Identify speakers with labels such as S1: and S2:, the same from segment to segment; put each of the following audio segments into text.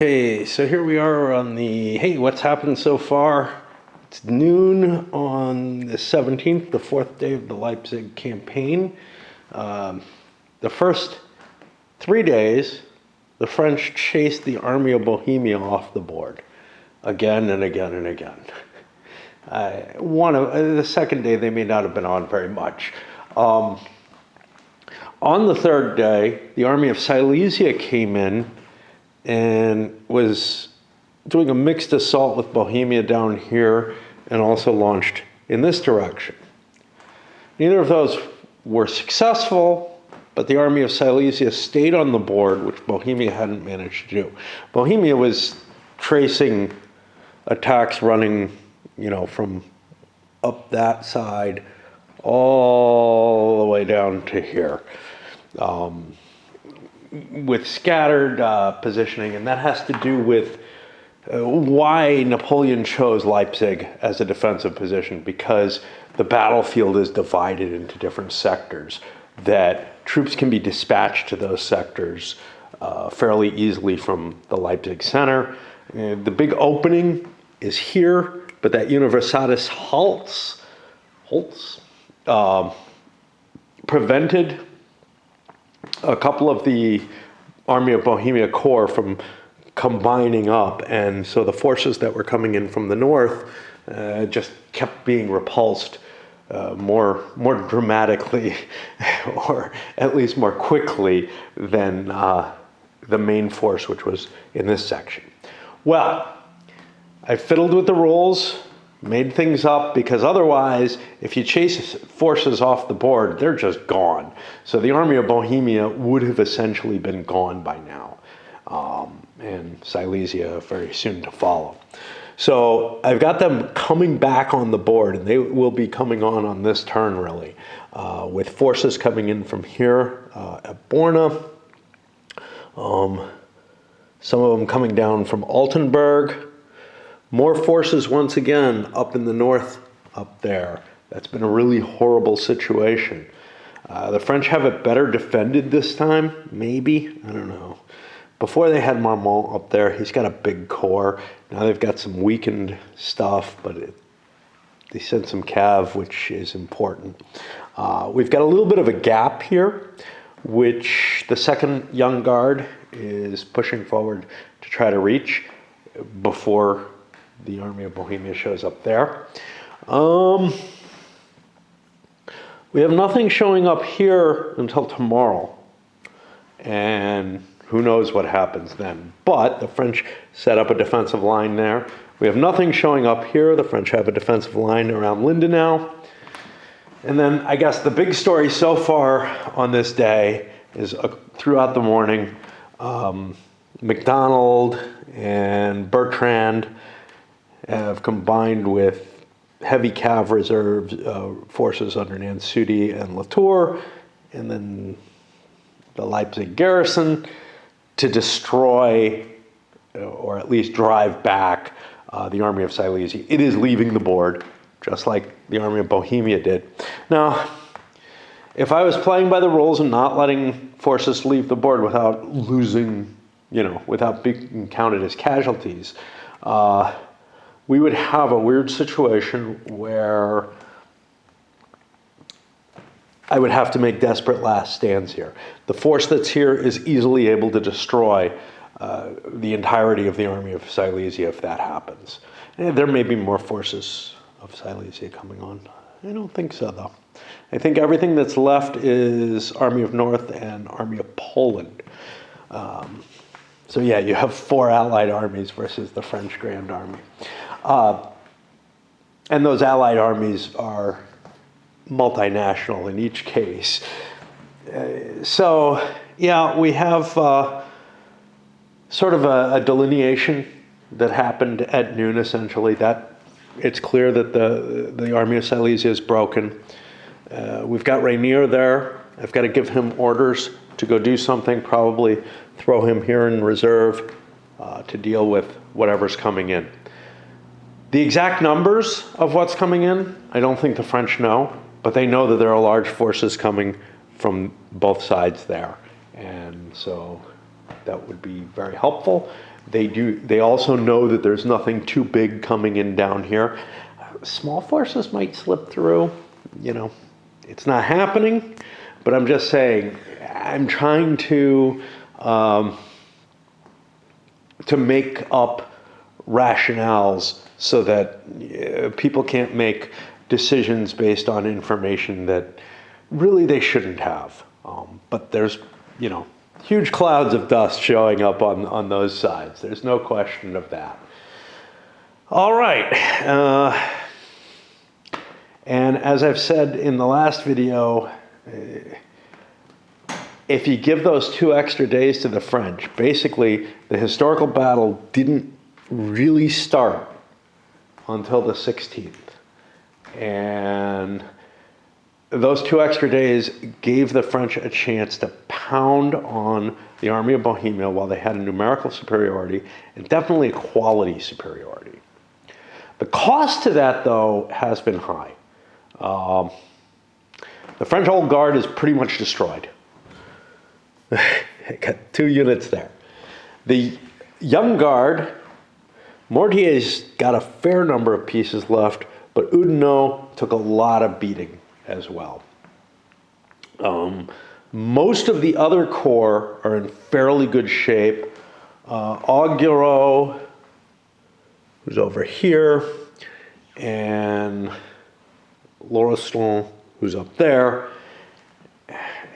S1: Okay, so here we are on the, hey, what's happened so far? It's noon on the 17th, the fourth day of the Leipzig campaign. The first 3 days, the French chased the army of Bohemia off the board again and again and again. The second day, they may not have been on very much. On the third day, the army of Silesia came in and was doing a mixed assault with Bohemia down here and also launched in this direction. Neither of those were successful, but the army of Silesia stayed on the board, which Bohemia hadn't managed to do. Bohemia was tracing attacks running, from up that side all the way down to here. With scattered positioning, and that has to do with why Napoleon chose Leipzig as a defensive position, because the battlefield is divided into different sectors that troops can be dispatched to those sectors fairly easily from the Leipzig center. The big opening is here, but that Universitas Holtz prevented a couple of the Army of Bohemia Corps from combining up, and so the forces that were coming in from the north just kept being repulsed more dramatically, or at least more quickly than the main force, which was in this section. Well, I fiddled with the rules, made things up, because otherwise, if you chase forces off the board, they're just gone. So the army of Bohemia would have essentially been gone by now, and Silesia very soon to follow. So I've got them coming back on the board, and they will be coming on this turn, really, with forces coming in from here at Borna, some of them coming down from Altenburg. More forces once again up in the north up there. That's been a really horrible situation. The French have it better defended this time, maybe. I don't know. Before they had Marmont up there, he's got a big corps. Now they've got some weakened stuff, but they sent some cav, which is important. We've got a little bit of a gap here, which the second Young Guard is pushing forward to try to reach before the army of Bohemia shows up there. We have nothing showing up here until tomorrow, and who knows what happens then. But the French set up a defensive line there. We have nothing showing up here. The French have a defensive line around Lindenau. And then I guess the big story so far on this day is throughout the morning, MacDonald and Bertrand have combined with heavy cav reserve forces under Nansouty and Latour, and then the Leipzig garrison to destroy, or at least drive back, the army of Silesia. It is leaving the board, just like the army of Bohemia did. Now, if I was playing by the rules and not letting forces leave the board without losing, without being counted as casualties, we would have a weird situation where I would have to make desperate last stands here. The force that's here is easily able to destroy the entirety of the army of Silesia if that happens. And there may be more forces of Silesia coming on. I don't think so, though. I think everything that's left is Army of North and Army of Poland. So yeah, you have 4 allied armies versus the French Grand Army. And those allied armies are multinational in each case. So yeah, we have sort of a delineation that happened at noon, essentially. That it's clear that the army of Silesia is broken. We've got Rainier there. I've got to give him orders to go do something, probably throw him here in reserve to deal with whatever's coming in. The exact numbers of what's coming in, I don't think the French know, but they know that there are large forces coming from both sides there. And so that would be very helpful. They also know that there's nothing too big coming in down here. Small forces might slip through, it's not happening, but I'm just saying, I'm trying to make up rationales so that people can't make decisions based on information that really they shouldn't have. But there's, huge clouds of dust showing up on those sides. There's no question of that. All right. And as I've said in the last video, if you give those 2 extra days to the French, basically the historical battle didn't really start until the 16th. And those 2 extra days gave the French a chance to pound on the Army of Bohemia while they had a numerical superiority and definitely a quality superiority. The cost to that, though, has been high. The French Old Guard is pretty much destroyed. Got 2 units there. The Young Guard, Mortier's got a fair number of pieces left, but Oudinot took a lot of beating as well. Most of the other corps are in fairly good shape. Augureau, who's over here, and Lauriston, who's up there,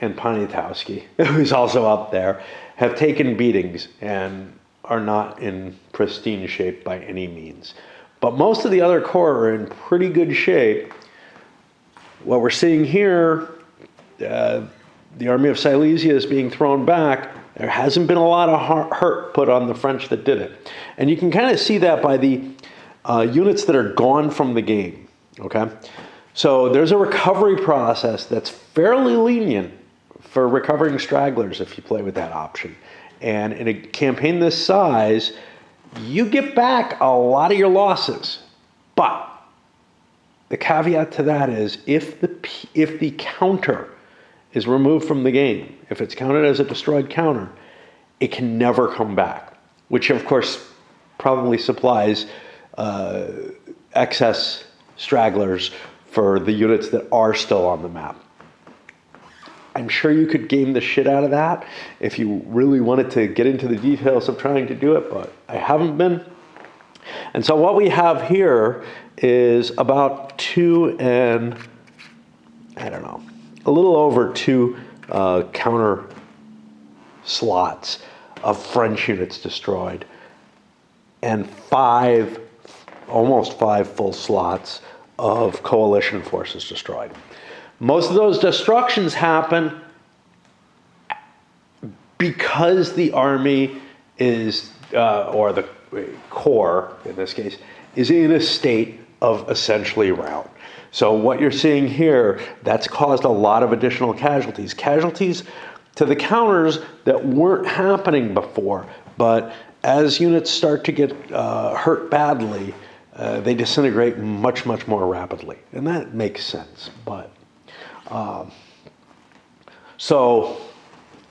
S1: and Poniatowski, who's also up there, have taken beatings and are not in pristine shape by any means. But most of the other corps are in pretty good shape. What we're seeing here, the Army of Silesia is being thrown back. There hasn't been a lot of hurt put on the French that did it. And you can kind of see that by the units that are gone from the game, okay? So there's a recovery process that's fairly lenient for recovering stragglers if you play with that option. And in a campaign this size, you get back a lot of your losses. But the caveat to that is if the counter is removed from the game, if it's counted as a destroyed counter, it can never come back, which of course probably supplies excess stragglers for the units that are still on the map. I'm sure you could game the shit out of that if you really wanted to get into the details of trying to do it, but I haven't been. And so what we have here is about a little over 2 counter slots of French units destroyed, and almost 5 full slots of coalition forces destroyed. Most of those destructions happen because the army is, or the corps in this case, is in a state of essentially rout. So what you're seeing here, that's caused a lot of additional casualties. Casualties to the counters that weren't happening before, but as units start to get hurt badly, they disintegrate much, much more rapidly. And that makes sense, but so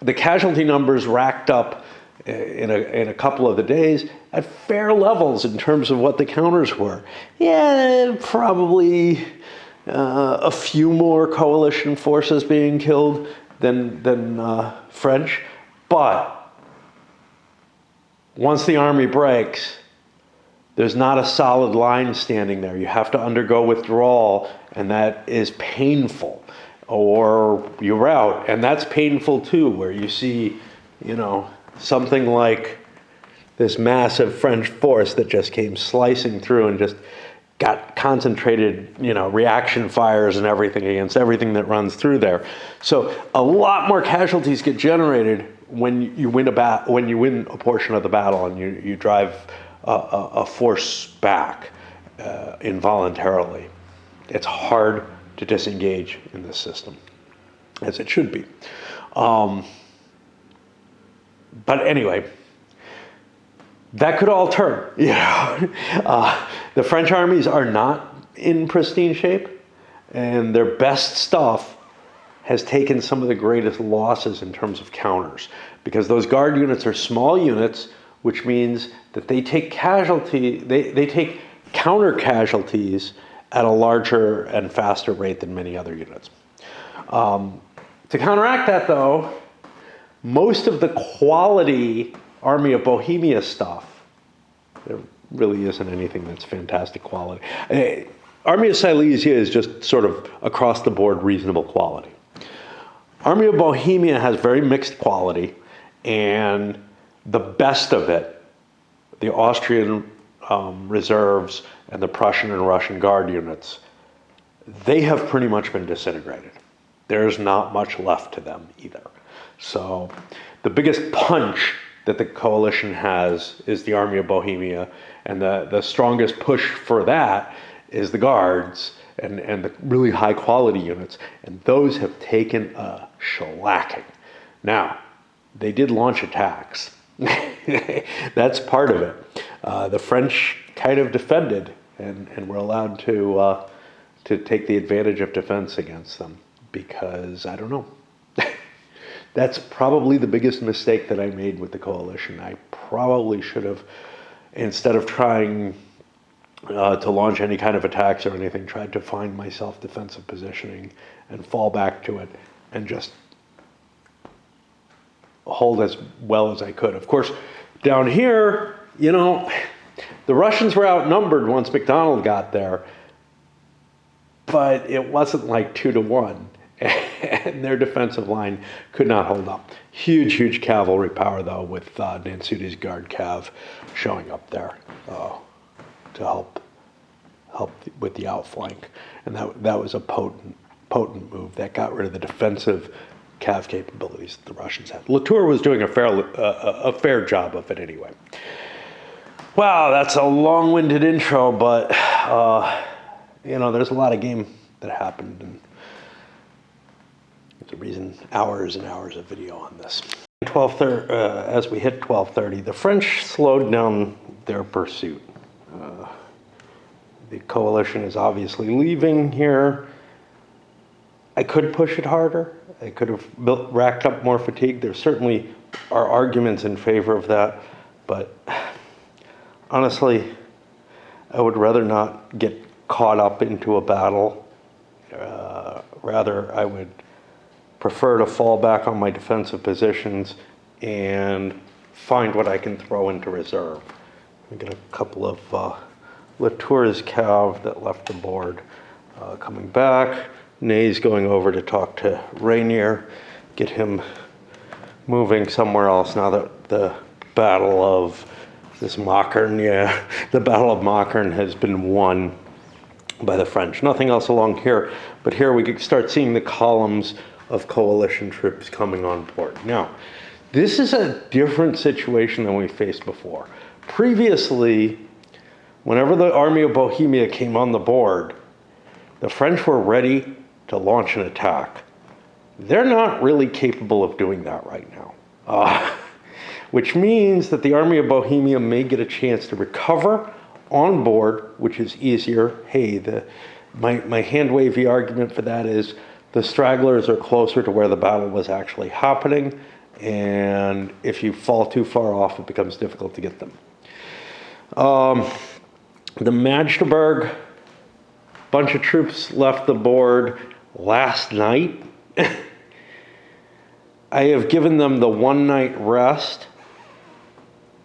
S1: the casualty numbers racked up in a couple of the days at fair levels in terms of what the counters were. Yeah, probably a few more coalition forces being killed than French, but once the army breaks, there's not a solid line standing there. You have to undergo withdrawal, and that is painful. Or you rout, and that's painful too, where you see, something like this massive French force that just came slicing through and just got concentrated, reaction fires and everything against everything that runs through there. So a lot more casualties get generated when you win a portion of the battle and you drive a force back involuntarily. It's hard to disengage in this system, as it should be. But anyway, that could all turn. The French armies are not in pristine shape, and their best stuff has taken some of the greatest losses in terms of counters, because those guard units are small units which means that they take they take counter casualties at a larger and faster rate than many other units. To counteract that, though, most of the quality Army of Bohemia stuff, there really isn't anything that's fantastic quality. Army of Silesia is just sort of across the board reasonable quality. Army of Bohemia has very mixed quality, and the best of it, the Austrian reserves and the Prussian and Russian Guard units, they have pretty much been disintegrated. There's not much left to them either. So the biggest punch that the coalition has is the Army of Bohemia, and the strongest push for that is the Guards and the really high quality units, and those have taken a shellacking. Now, they did launch attacks. That's part of it. The French kind of defended and were allowed to take the advantage of defense against them. Because, I don't know, that's probably the biggest mistake that I made with the coalition. I probably should have, instead of trying to launch any kind of attacks or anything, tried to find my self-defensive positioning and fall back to it and just hold as well as I could. Of course, down here, you know, the Russians were outnumbered once MacDonald got there, but it wasn't like 2-1. And their defensive line could not hold up. Huge, huge cavalry power, though, with Nansuti's Guard Cav showing up there to help with the outflank. And that was a potent move that got rid of the defensive Cav capabilities that the Russians had. Latour was doing a fair job of it anyway. Wow, that's a long-winded intro, but you know, there's a lot of game that happened, and the reason hours and hours of video on this. As we hit 12:30, the French slowed down their pursuit. The coalition is obviously leaving here. I could push it harder. I could have racked up more fatigue. There certainly are arguments in favor of that, but honestly, I would rather not get caught up into a battle. Rather, I would prefer to fall back on my defensive positions and find what I can throw into reserve. We got a couple of Latour's Cav that left the board coming back. Ney's going over to talk to Rainier, get him moving somewhere else now that the Battle of Mockern has been won by the French. Nothing else along here, but here we could start seeing the columns of coalition troops coming on board. Now, this is a different situation than we faced before. Previously, whenever the Army of Bohemia came on the board, the French were ready to launch an attack. They're not really capable of doing that right now, which means that the Army of Bohemia may get a chance to recover on board, which is easier. Hey, my hand-wavy argument for that is the stragglers are closer to where the battle was actually happening, and if you fall too far off, it becomes difficult to get them. The Magdeburg, bunch of troops left the board last night. I have given them the one night rest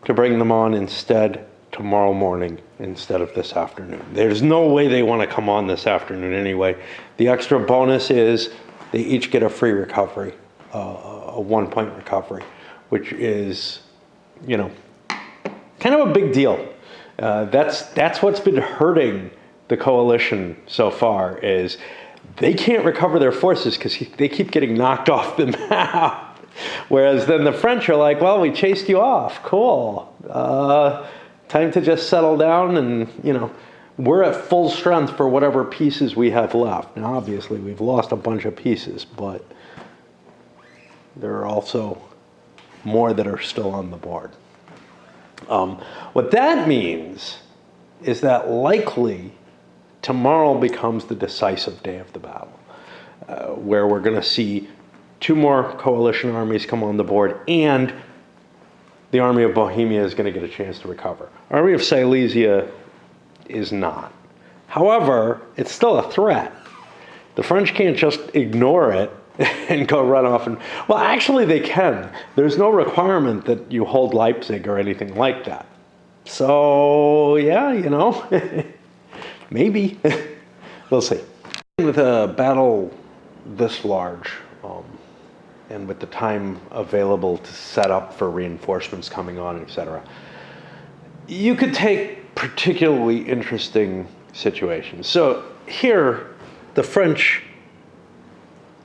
S1: to bring them on instead tomorrow morning instead of this afternoon. There's no way they want to come on this afternoon anyway. The extra bonus is they each get a free recovery, a 1 point recovery, which is, you know, kind of a big deal. That's what's been hurting the coalition so far, is they can't recover their forces because they keep getting knocked off the map. Whereas then the French are like, well, we chased you off. Cool. Time to just settle down, and, you know, we're at full strength for whatever pieces we have left. Now, obviously, we've lost a bunch of pieces, but there are also more that are still on the board. What that means is that likely tomorrow becomes the decisive day of the battle, where we're going to see two more coalition armies come on the board, and the army of Bohemia is going to get a chance to recover. Army of Silesia is not. However, it's still a threat. The French can't just ignore it and go run off and, well, actually they can. There's no requirement that you hold Leipzig or anything like that. So, yeah, maybe. We'll see. With a battle this large, and with the time available to set up for reinforcements coming on, etc., you could take particularly interesting situations. So here, the French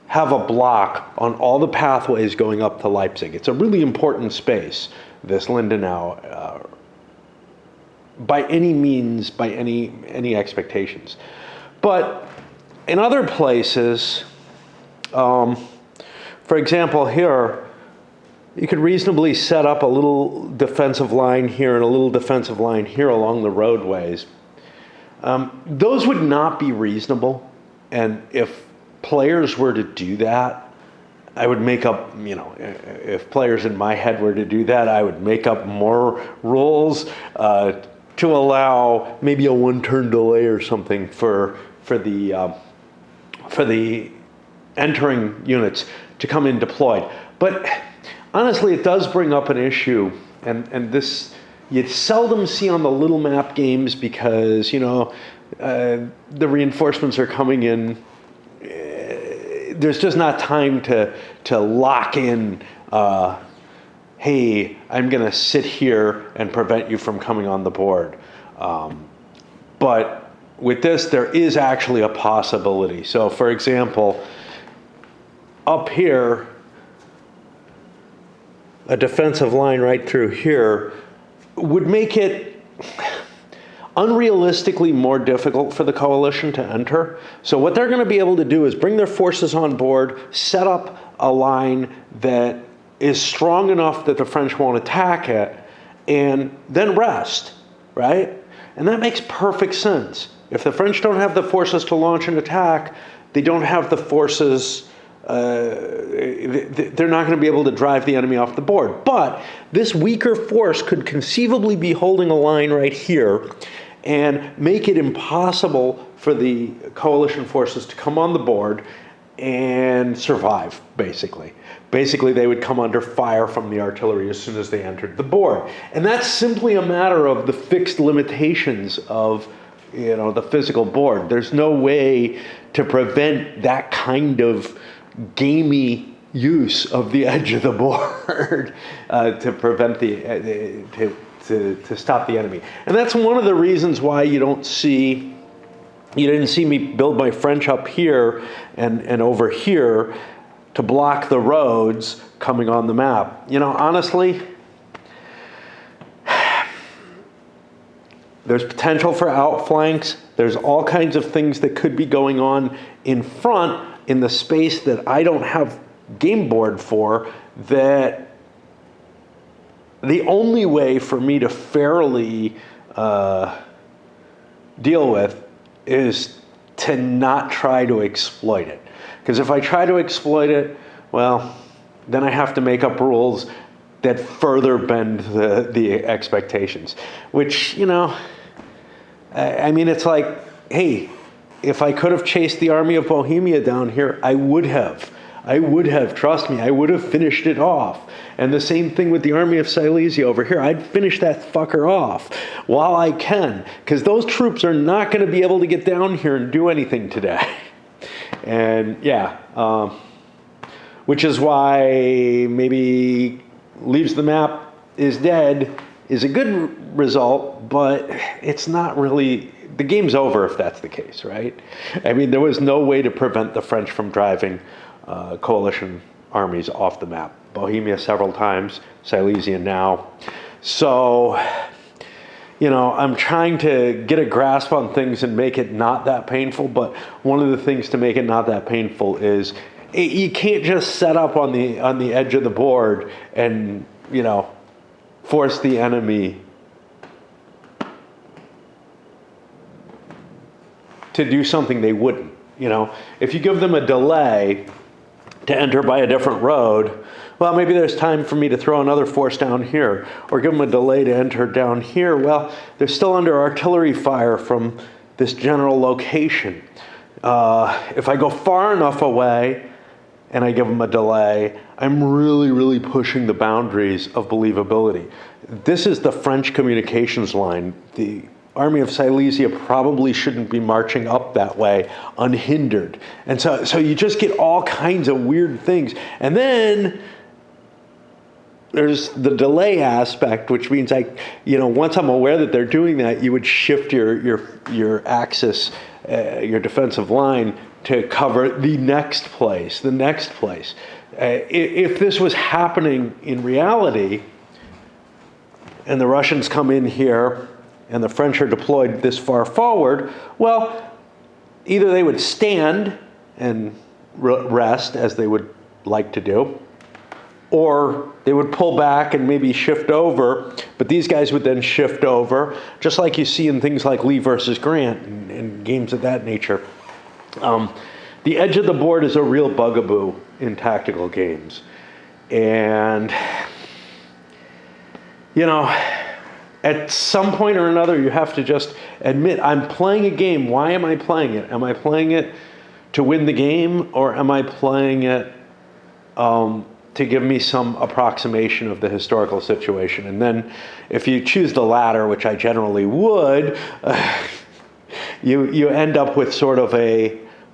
S1: have a block on all the pathways going up to Leipzig. It's a really important space, this Lindenau, by any means, by any expectations. But in other places, for example, here, you could reasonably set up a little defensive line here and a little defensive line here along the roadways. Those would not be reasonable. And if players were to do that, I would make up, if players in my head were to do that, I would make up more rules to allow maybe a one-turn delay or something for the entering units to come in deployed. But honestly, it does bring up an issue, and this you seldom see on the little map games because, the reinforcements are coming in. There's just not time to lock in, hey, I'm going to sit here and prevent you from coming on the board. But with this, there is actually a possibility. So, for example, up here, a defensive line right through here would make it unrealistically more difficult for the coalition to enter. So what they're going to be able to do is bring their forces on board, set up a line that is strong enough that the French won't attack it, and then rest, right? And that makes perfect sense. If the French don't have the forces to launch an attack, they don't have the forces, they're not going to be able to drive the enemy off the board. But this weaker force could conceivably be holding a line right here and make it impossible for the coalition forces to come on the board and survive, basically. Basically, they would come under fire from the artillery as soon as they entered the board. And that's simply a matter of the fixed limitations of the physical board. There's no way to prevent that kind of gamey use of the edge of the board to prevent to stop the enemy. And that's one of the reasons why you didn't see me build my French up here and over here to block the roads coming on the map. Honestly, there's potential for outflanks. There's all kinds of things that could be going on in front in the space that I don't have game board for, that the only way for me to fairly deal with is to not try to exploit it. Because if I try to exploit it, well, then I have to make up rules that further bend the expectations. Which, it's like, hey, if I could have chased the army of Bohemia down here, I would have. Trust me, I would have finished it off. And the same thing with the army of Silesia over here. I'd finish that fucker off while I can, because those troops are not going to be able to get down here and do anything today. And which is why maybe leaves the map is dead is a good result, but it's not really. The game's over if that's the case, right? There was no way to prevent the French from driving coalition armies off the map. Bohemia several times, Silesia now. So, I'm trying to get a grasp on things and make it not that painful, but one of the things to make it not that painful is you can't just set up on the edge of the board and, force the enemy to do something they wouldn't. If you give them a delay to enter by a different road, Well, maybe there's time for me to throw another force down here, or give them a delay to enter down here. Well, they're still under artillery fire from this general location. If I go far enough away and I give them a delay, I'm really, really pushing the boundaries of believability. This is the French communications line. The Army of Silesia probably shouldn't be marching up that way unhindered. And so you just get all kinds of weird things. And then there's the delay aspect, which means once I'm aware that they're doing that, you would shift your axis, your defensive line to cover the next place. If this was happening in reality, and the Russians come in here, and the French are deployed this far forward, well, either they would stand and rest, as they would like to do, or they would pull back and maybe shift over, but these guys would then shift over, just like you see in things like Lee versus Grant and games of that nature. The edge of the board is a real bugaboo in tactical games. And, at some point or another, you have to just admit, I'm playing a game. Why am I playing it? Am I playing it to win the game, or am I playing it to give me some approximation of the historical situation? And then if you choose the latter, which I generally would, you end up with sort of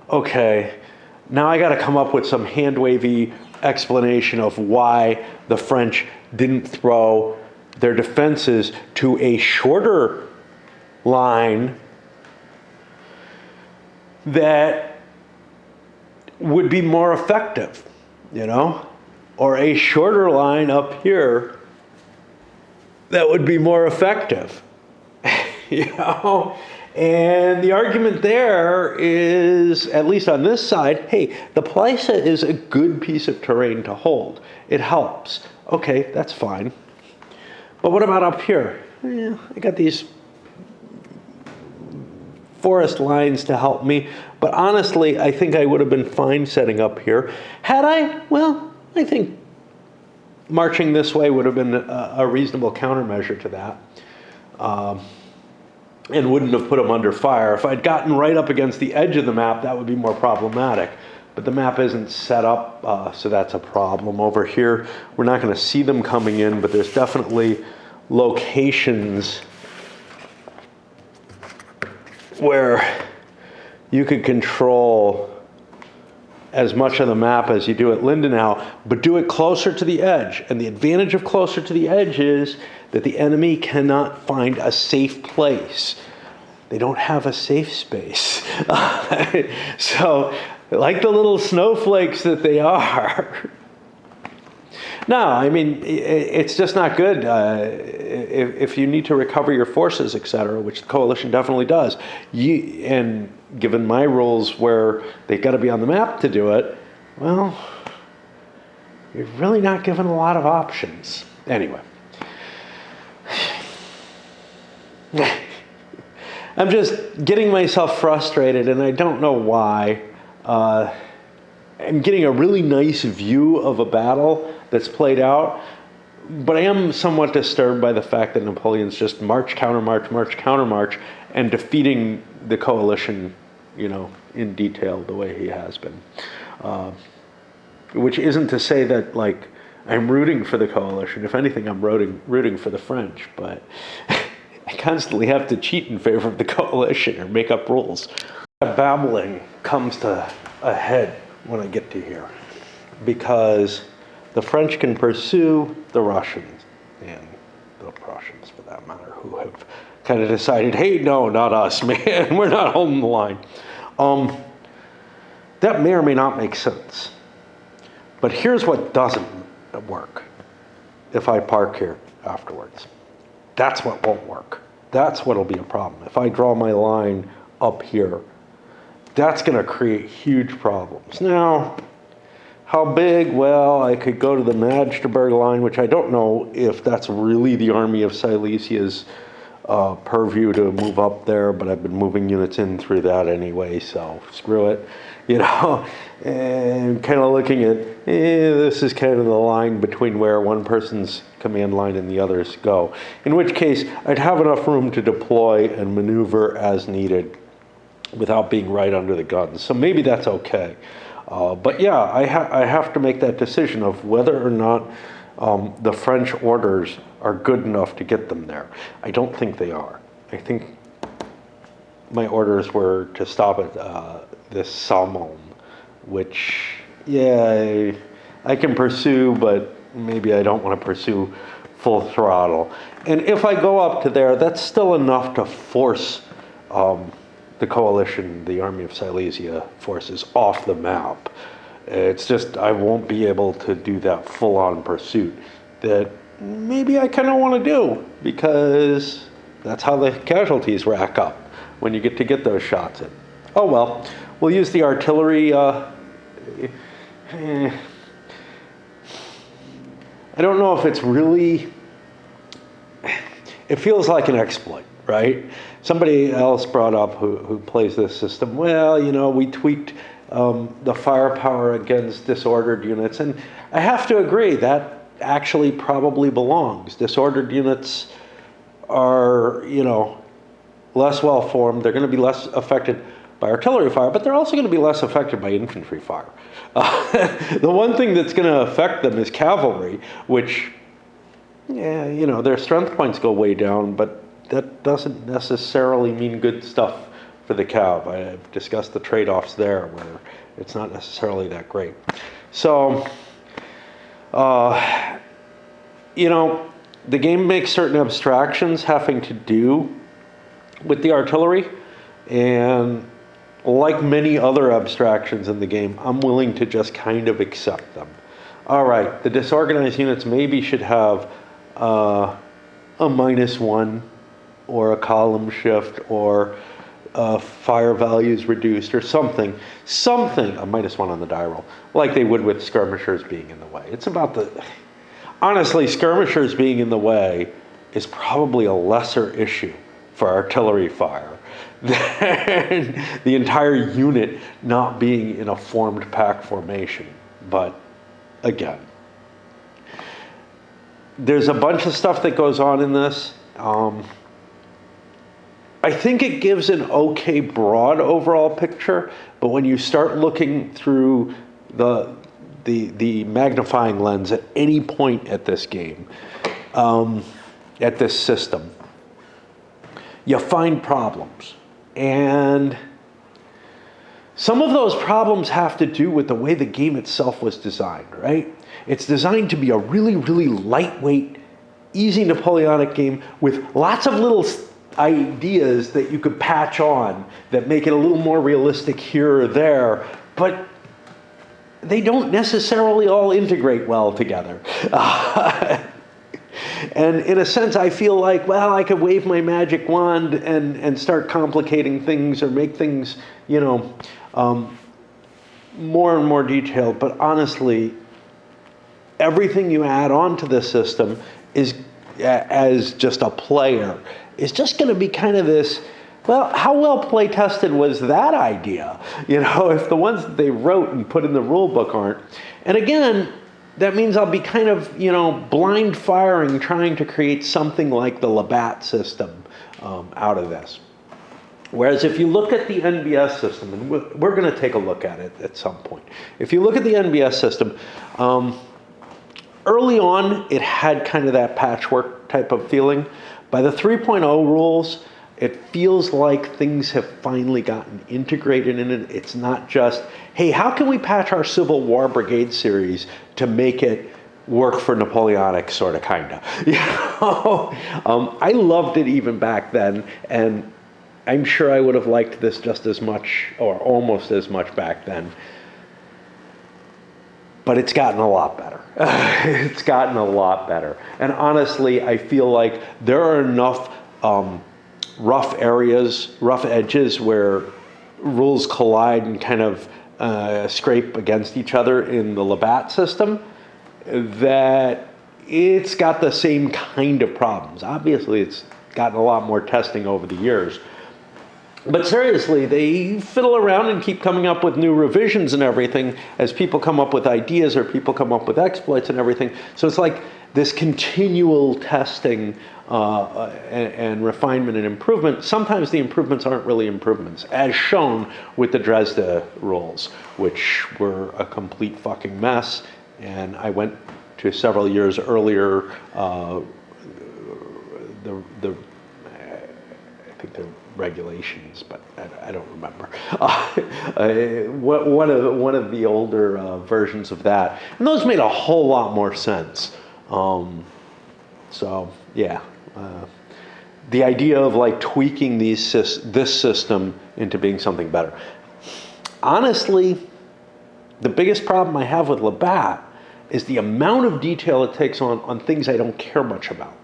S1: okay, now I got to come up with some hand-wavy explanation of why the French didn't throw their defenses to a shorter line that would be more effective, or a shorter line up here that would be more effective, And the argument there is, at least on this side, hey, the Plessa is a good piece of terrain to hold. It helps. Okay, that's fine. But what about up here? I got these forest lines to help me. But honestly, I think I would have been fine setting up here. Had I? Well, I think marching this way would have been a reasonable countermeasure to that. And wouldn't have put them under fire. If I'd gotten right up against the edge of the map, that would be more problematic. But the map isn't set up, so that's a problem. Over here, we're not going to see them coming in, but there's definitely locations where you could control as much of the map as you do at Lindenau, but do it closer to the edge. And the advantage of closer to the edge is that the enemy cannot find a safe place. They don't have a safe space. So, like the little snowflakes that they are. No, I mean, it's just not good. If you need to recover your forces, etc., which the coalition definitely does, and given my rules where they've got to be on the map to do it, well, you're really not given a lot of options. Anyway. I'm just getting myself frustrated, and I don't know why. I'm getting a really nice view of a battle that's played out, but I am somewhat disturbed by the fact that Napoleon's just march, countermarch, and defeating the coalition, in detail the way he has been. Which isn't to say that, I'm rooting for the coalition. If anything, I'm rooting for the French, but I constantly have to cheat in favor of the coalition or make up rules. Babbling comes to a head when I get to here, because the French can pursue the Russians, and the Prussians for that matter, who have kind of decided, hey, no, not us, man, we're not holding the line. That may or may not make sense. But here's what doesn't work if I park here afterwards. That's what won't work. That's what'll be a problem. If I draw my line up here, that's going to create huge problems. Now, how big? Well, I could go to the Magdeburg line, which I don't know if that's really the Army of Silesia's purview to move up there, but I've been moving units in through that anyway, so screw it, you know. And kind of looking at, this is kind of the line between where one person's command line and the others go. In which case, I'd have enough room to deploy and maneuver as needed without being right under the gun. So maybe that's okay. But yeah, I have to make that decision of whether or not the French orders are good enough to get them there. I don't think they are. I think my orders were to stop at this Salmon, which, yeah, I can pursue, but maybe I don't want to pursue full throttle. And if I go up to there, that's still enough to force the coalition, the Army of Silesia forces, off the map. It's just I won't be able to do that full-on pursuit that maybe I kind of want to do, because that's how the casualties rack up when you get those shots in. Oh well, we'll use the artillery. I don't know if it's really, it feels like an exploit, right? Somebody else brought up who plays this system, well, you know, we tweaked the firepower against disordered units, and I have to agree that actually probably belongs. Disordered units are, you know, less well formed. They're going to be less affected by artillery fire, but they're also going to be less affected by infantry fire. The one thing that's going to affect them is cavalry, which, yeah, you know, their strength points go way down, but that doesn't necessarily mean good stuff for the cav. I've discussed the trade-offs there where it's not necessarily that great. So, you know, the game makes certain abstractions having to do with the artillery, and like many other abstractions in the game, I'm willing to just kind of accept them. All right, the disorganized units maybe should have a -1 or a column shift or fire values reduced or something, a -1 on the die roll, like they would with skirmishers being in the way. It's about the, honestly, skirmishers being in the way is probably a lesser issue for artillery fire than the entire unit not being in a formed pack formation. But again, there's a bunch of stuff that goes on in this. I think it gives an okay broad overall picture, but when you start looking through the magnifying lens at any point at this game, at this system, you find problems. And some of those problems have to do with the way the game itself was designed, right? It's designed to be a really, really lightweight, easy Napoleonic game with lots of little ideas that you could patch on that make it a little more realistic here or there, but they don't necessarily all integrate well together. And in a sense, I feel like, well, I could wave my magic wand and start complicating things or make things, you know, more and more detailed. But honestly, everything you add on to this system is, as just a player, is just going to be kind of this, well, how well play tested was that idea? You know, if the ones that they wrote and put in the rule book aren't. And again, that means I'll be kind of, you know, blind firing, trying to create something like the Labatt system out of this. Whereas if you look at the NBS system, and we're going to take a look at it at some point. If you look at the NBS system, early on, it had kind of that patchwork type of feeling. By the 3.0 rules, it feels like things have finally gotten integrated in it. It's not just, hey, how can we patch our Civil War Brigade series to make it work for Napoleonic, sort of, kind of. You know? I loved it even back then, and I'm sure I would have liked this just as much, or almost as much back then. But it's gotten a lot better. It's gotten a lot better. And honestly, I feel like there are enough rough areas, rough edges where rules collide and kind of scrape against each other in the Labatt system that it's got the same kind of problems. Obviously, it's gotten a lot more testing over the years. But seriously, they fiddle around and keep coming up with new revisions and everything as people come up with ideas or people come up with exploits and everything. So it's like this continual testing and refinement and improvement. Sometimes the improvements aren't really improvements, as shown with the Dresda rules, which were a complete fucking mess. And I went to several years earlier, I think the regulations, but I don't remember. One of the older versions of that, and those made a whole lot more sense. So yeah, the idea of like tweaking this system into being something better. Honestly, the biggest problem I have with Labatt is the amount of detail it takes on things I don't care much about,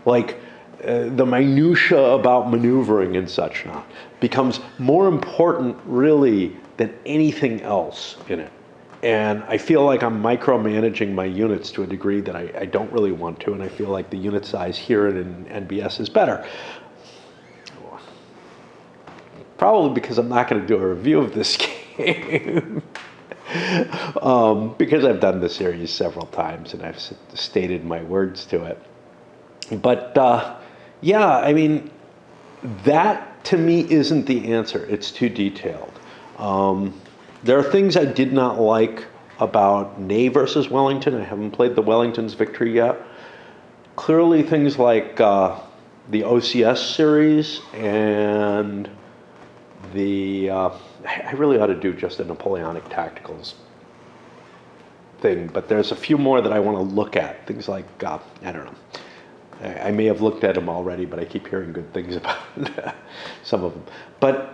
S1: like. The minutia about maneuvering and such not becomes more important really than anything else in it. And I feel like I'm micromanaging my units to a degree that I don't really want to, and I feel like the unit size here in NBS is better. Probably because I'm not going to do a review of this game. Because I've done the series several times and I've stated my words to it. But yeah, I mean, that to me isn't the answer. It's too detailed. There are things I did not like about Ney versus Wellington. I haven't played the Wellington's victory yet. Clearly things like the OCS series and the, I really ought to do just a Napoleonic Tacticals thing, but there's a few more that I want to look at. Things like, I don't know. I may have looked at them already, but I keep hearing good things about some of them. But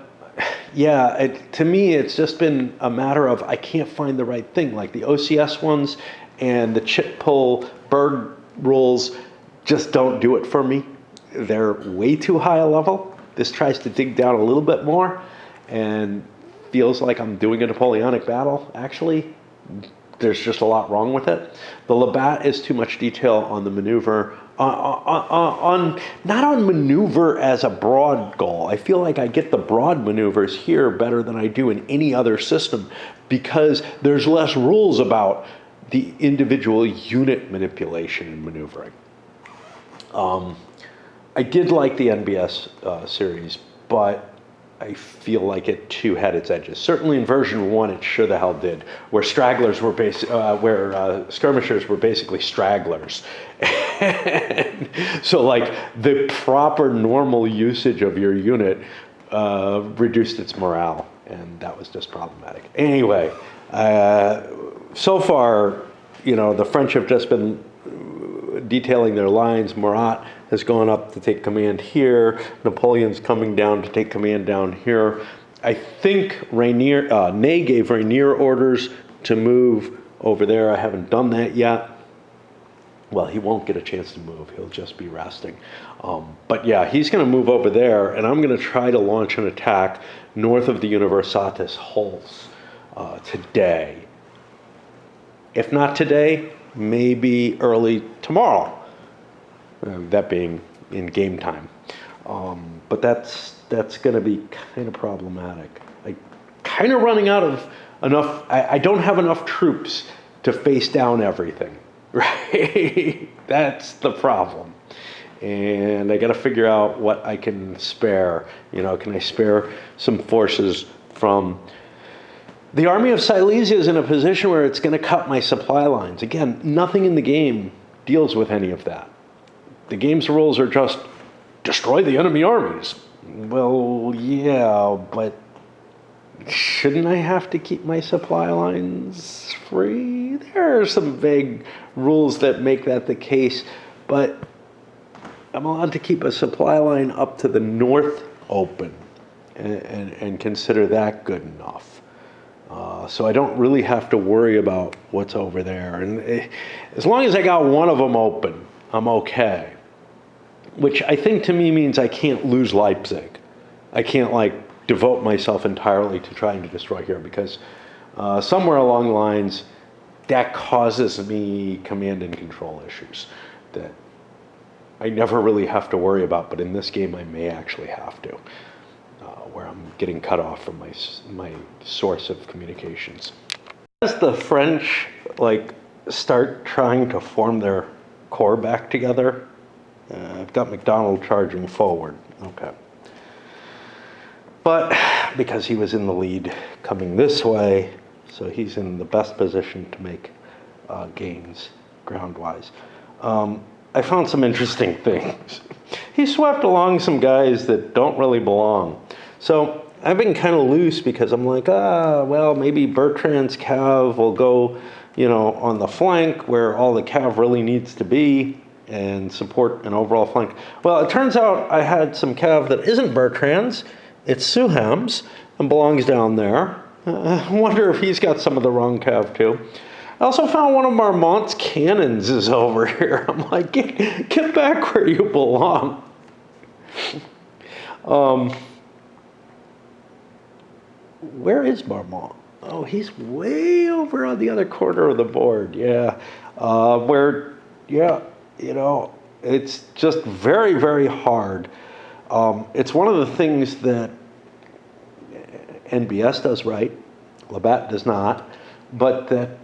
S1: yeah, to me, it's just been a matter of I can't find the right thing. Like the OCS ones and the chip pull bird rules just don't do it for me. They're way too high a level. This tries to dig down a little bit more and feels like I'm doing a Napoleonic battle, actually. There's just a lot wrong with it. The Labatt is too much detail on the maneuver, not on maneuver as a broad goal. I feel like I get the broad maneuvers here better than I do in any other system because there's less rules about the individual unit manipulation and maneuvering. I did like the NBS series, but I feel like it too had its edges. Certainly in version 1, it sure the hell did, where stragglers were skirmishers were basically stragglers. So like the proper normal usage of your unit reduced its morale, and that was just problematic. Anyway, so far, the French have just been detailing their lines. Murat has gone up to take command here. Napoleon's coming down to take command down here. I think Ney gave Rainier orders to move over there. I haven't done that yet. Well, he won't get a chance to move. He'll just be resting. But yeah, he's going to move over there, and I'm going to try to launch an attack north of the Universitas Hulls today. If not today, maybe early tomorrow. That being in game time. But that's going to be kind of problematic. I kind of running out of enough. I don't have enough troops to face down everything. Right? That's the problem. And I got to figure out what I can spare. Can I spare some forces from the army of Silesia is in a position where it's going to cut my supply lines. Again, nothing in the game deals with any of that. The game's rules are just destroy the enemy armies. Well, yeah, but shouldn't I have to keep my supply lines free? There are some vague rules that make that the case, but I'm allowed to keep a supply line up to the north open and consider that good enough. So I don't really have to worry about what's over there. And as long as I got one of them open, I'm okay. Which I think to me means I can't lose Leipzig. I can't devote myself entirely to trying to destroy here because somewhere along the lines that causes me command and control issues that I never really have to worry about, but in this game I may actually have to, where I'm getting cut off from my source of communications. As the French like start trying to form their core back together, I've got McDonald charging forward. Okay. But because he was in the lead coming this way, so he's in the best position to make gains ground-wise. I found some interesting things. He swept along some guys that don't really belong. So I've been kind of loose because I'm like, well, maybe Bertrand's cav will go, on the flank where all the cav really needs to be and support an overall flank. Well, it turns out I had some cav that isn't Bertrand's. It's Suham's and belongs down there. I wonder if he's got some of the wrong cav too. I also found one of Marmont's cannons is over here. I'm like, get back where you belong. Where is Marmont? Oh, he's way over on the other corner of the board. Yeah. It's just very, very hard. It's one of the things that NBS does right, Labatt does not, but that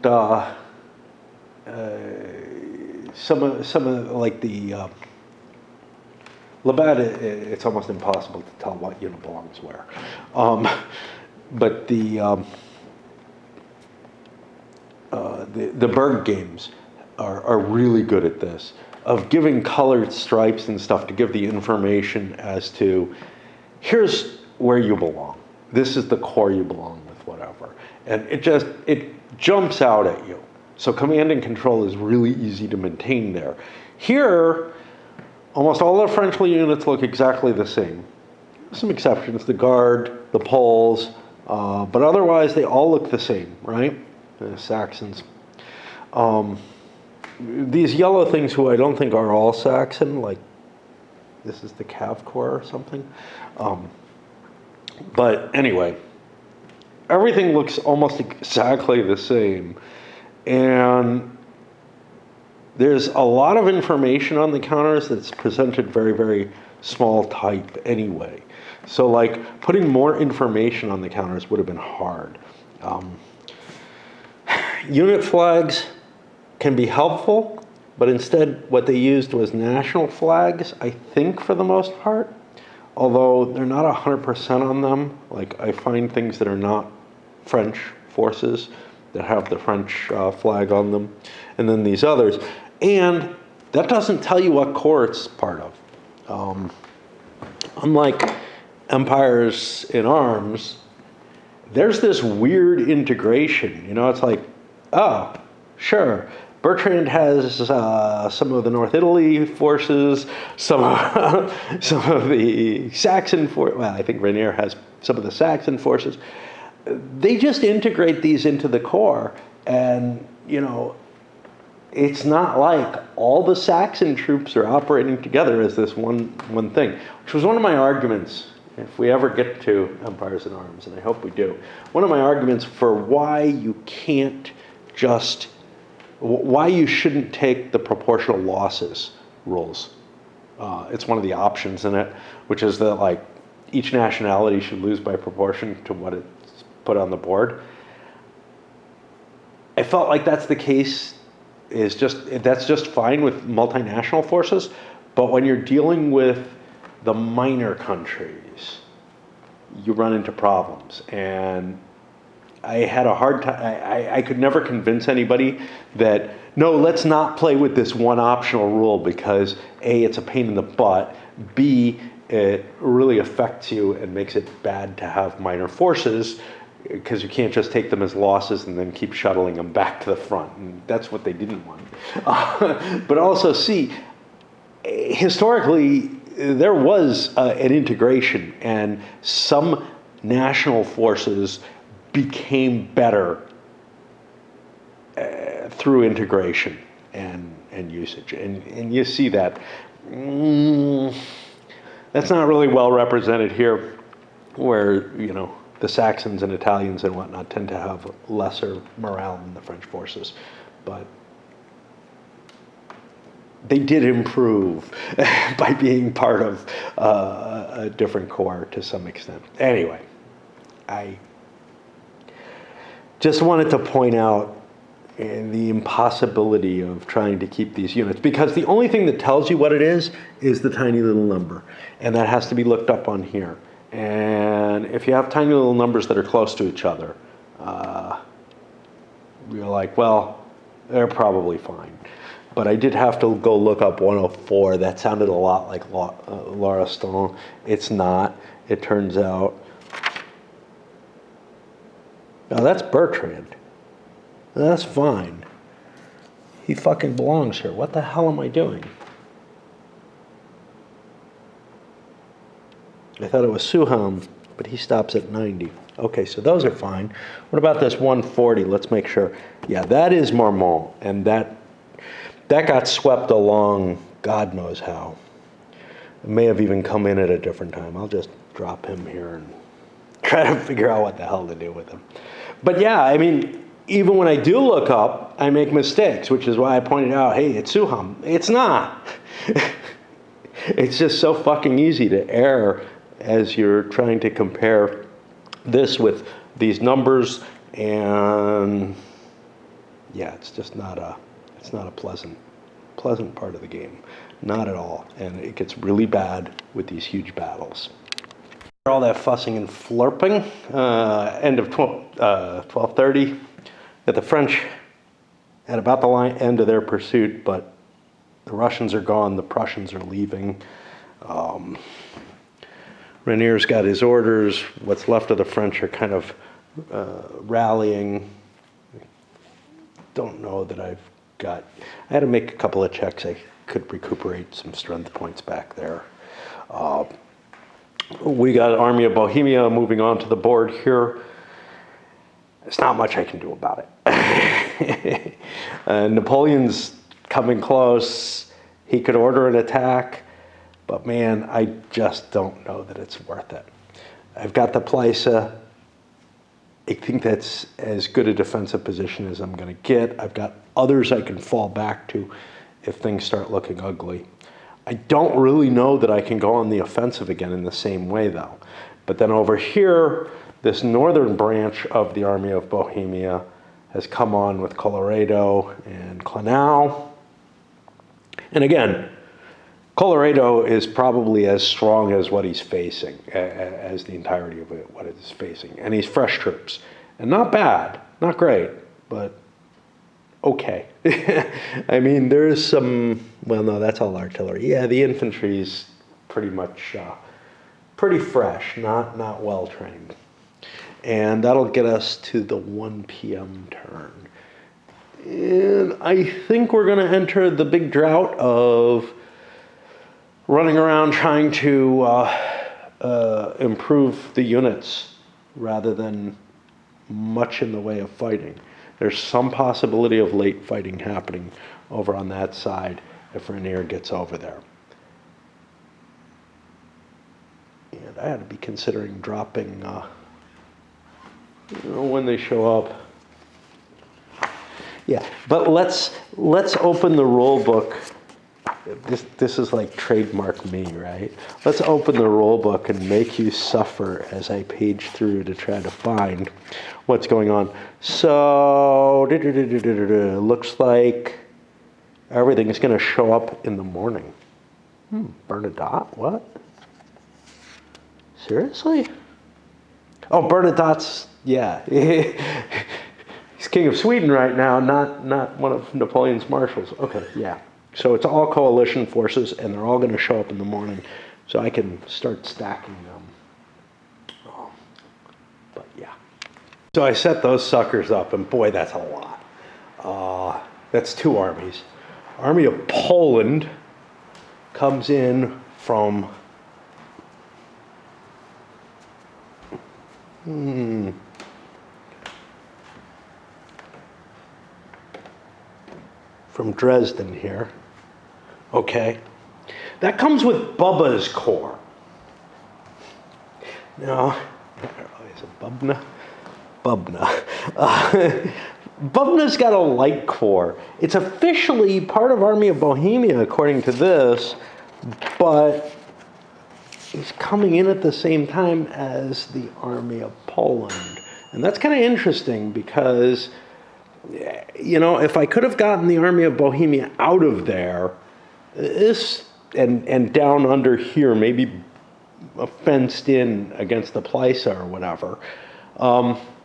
S1: some of like the Labatt, it's almost impossible to tell what unit belongs where. But the Berg games are really good at this, of giving colored stripes and stuff to give the information as to, here's where you belong. This is the core you belong with, whatever. And it jumps out at you. So command and control is really easy to maintain there. Here, almost all the French units look exactly the same. Some exceptions, the Guard, the Poles, but otherwise they all look the same, right? The Saxons. These yellow things, who I don't think are all Saxon, like this is the Cav Corps or something. But anyway, everything looks almost exactly the same. And there's a lot of information on the counters that's presented very, very small type anyway. So like putting more information on the counters would have been hard. Unit flags can be helpful, but instead what they used was national flags, I think, for the most part. Although they're not 100% on them. Like I find things that are not French forces that have the French flag on them, and then these others. And that doesn't tell you what corps it's part of. Unlike Empires in Arms, there's this weird integration. It's like, oh, sure, Bertrand has some of the North Italy forces, some of the Saxon forces. Well, I think Rainier has some of the Saxon forces. They just integrate these into the corps, and it's not like all the Saxon troops are operating together as this one thing, which was one of my arguments. If we ever get to Empires in Arms, and I hope we do, one of my arguments for why you can't just, why you shouldn't take the proportional losses rules. It's one of the options in it, which is that like each nationality should lose by proportion to what it's put on the board. I felt like that's the case, that's just fine with multinational forces, but when you're dealing with the minor countries, you run into problems. And I had a hard time, I could never convince anybody that, no, let's not play with this one optional rule because A, it's a pain in the butt, B, it really affects you and makes it bad to have minor forces because you can't just take them as losses and then keep shuttling them back to the front. And that's what they didn't want. But also, C, historically, there was an integration, and some national forces became better through integration and usage. And you see that. That's not really well represented here, where, the Saxons and Italians and whatnot tend to have lesser morale than the French forces. But they did improve by being part of a different corps to some extent. Anyway, I just wanted to point out the impossibility of trying to keep these units, because the only thing that tells you what it is the tiny little number, and that has to be looked up on here. And if you have tiny little numbers that are close to each other, you're like, well, they're probably fine. But I did have to go look up 104. That sounded a lot like Laura Stone. It's not. It turns out. No, that's Bertrand. That's fine. He fucking belongs here. What the hell am I doing? I thought it was Suham, but he stops at 90. Okay, so those are fine. What about this 140? Let's make sure. Yeah, that is Marmont, and that got swept along God knows how. It may have even come in at a different time. I'll just drop him here and try to figure out what the hell to do with him. But yeah, I mean, even when I do look up, I make mistakes, which is why I pointed out, hey, it's Suham. It's not. It's just so fucking easy to err as you're trying to compare this with these numbers, and yeah, it's just not a pleasant part of the game, not at all, and it gets really bad with these huge battles. All that fussing and flirping, end of 12:30, got the French at about the end of their pursuit, but the Russians are gone, the Prussians are leaving. Rainier's got his orders. What's left of the French are kind of rallying. Don't know that I had to make a couple of checks. I could recuperate some strength points back there. We got Army of Bohemia moving on to the board here. There's not much I can do about it. Napoleon's coming close. He could order an attack. But man, I just don't know that it's worth it. I've got the Plessa. I think that's as good a defensive position as I'm going to get. I've got others I can fall back to if things start looking ugly. I don't really know that I can go on the offensive again in the same way, though. But then over here, this northern branch of the Army of Bohemia has come on with Colloredo and Clanau. And again, Colloredo is probably as strong as what he's facing, as the entirety of it, what it is facing. And he's fresh troops. And not bad, not great, but okay. I mean, there's some, well, no, that's all artillery. Yeah, the infantry's pretty much, pretty fresh, not well trained. And that'll get us to the 1 p.m. turn. And I think we're going to enter the big drought of running around trying to improve the units rather than much in the way of fighting. There's some possibility of late fighting happening over on that side if Rainier gets over there. And I had to be considering dropping when they show up. Yeah, but let's open the rule book. This is like trademark me, right? Let's open the rule book and make you suffer as I page through to try to find what's going on. So, looks like everything is going to show up in the morning. Bernadotte? What? Seriously? Oh, Bernadotte's, yeah. He's king of Sweden right now, not one of Napoleon's marshals. Okay, yeah. So it's all coalition forces, and they're all going to show up in the morning, so I can start stacking them. But yeah. So I set those suckers up, and boy, that's a lot. That's 2 armies. Army of Poland comes in from from Dresden here. Okay. That comes with Bubba's corps. Now, is it Bubna? Bubna. Bubna's got a light corps. It's officially part of Army of Bohemia, according to this, but he's coming in at the same time as the Army of Poland. And that's kind of interesting because, you know, if I could have gotten the Army of Bohemia out of there, this and down under here, maybe fenced in against the Plisa or whatever,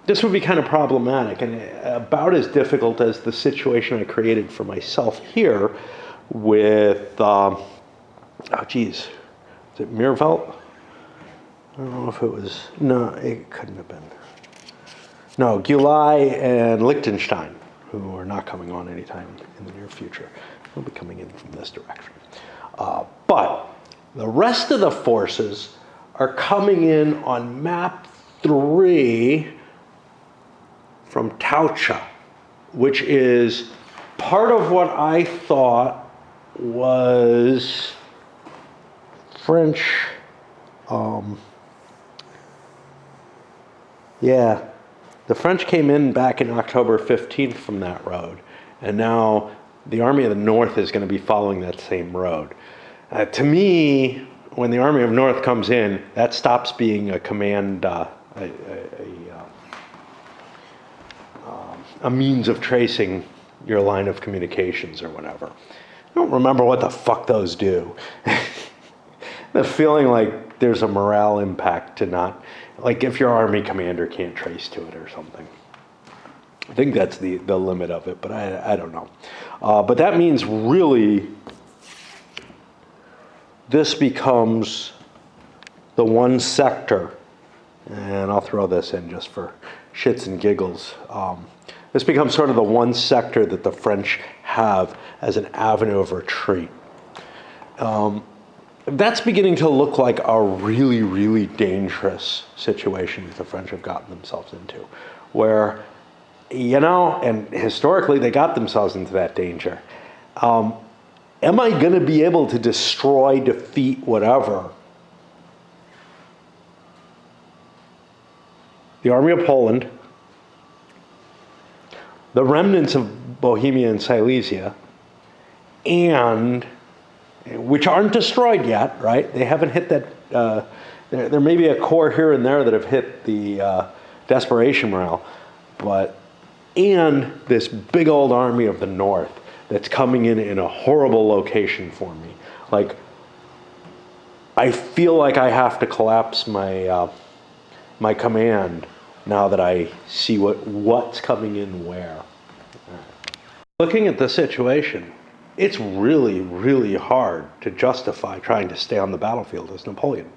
S1: this would be kind of problematic and about as difficult as the situation I created for myself here with, is it Mirvelt? I don't know if it was, no, it couldn't have been. No, Gyulai and Liechtenstein, who are not coming on anytime in the near future. They'll be coming in from this direction. But the rest of the forces are coming in on map 3 from Taucha, which is part of what I thought was French, the French came in back in October 15th from that road, and now the Army of the North is going to be following that same road. To me, when the Army of North comes in, that stops being a command, a means of tracing your line of communications or whatever. I don't remember what the fuck those do. The feeling like there's a morale impact to not, like if your army commander can't trace to it or something. I think that's the limit of it, but I don't know. But that means really this becomes the one sector, and I'll throw this in just for shits and giggles. This becomes sort of the one sector that the French have as an avenue of retreat. That's beginning to look like a really, really dangerous situation that the French have gotten themselves into, where, you know, and historically they got themselves into that danger. Am I going to be able to destroy, defeat, whatever, the Army of Poland, the remnants of Bohemia and Silesia, and which aren't destroyed yet, right? They haven't hit that. There may be a core here and there that have hit the desperation morale, and this big old army of the North that's coming in a horrible location for me. Like, I feel like I have to collapse my my command now that I see what's coming in where. Looking at the situation, it's really, really hard to justify trying to stay on the battlefield as Napoleon.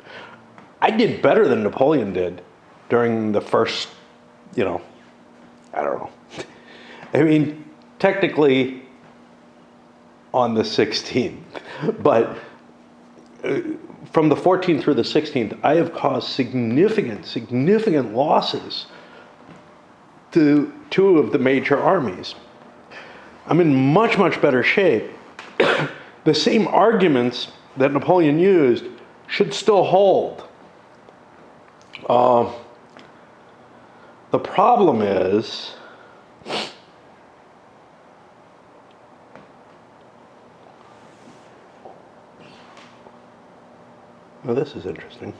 S1: I did better than Napoleon did during the first, I don't know. I mean, technically on the 16th, but from the 14th through the 16th, I have caused significant losses to two of the major armies. I'm in much, much better shape. The same arguments that Napoleon used should still hold. The problem is, oh, this is interesting.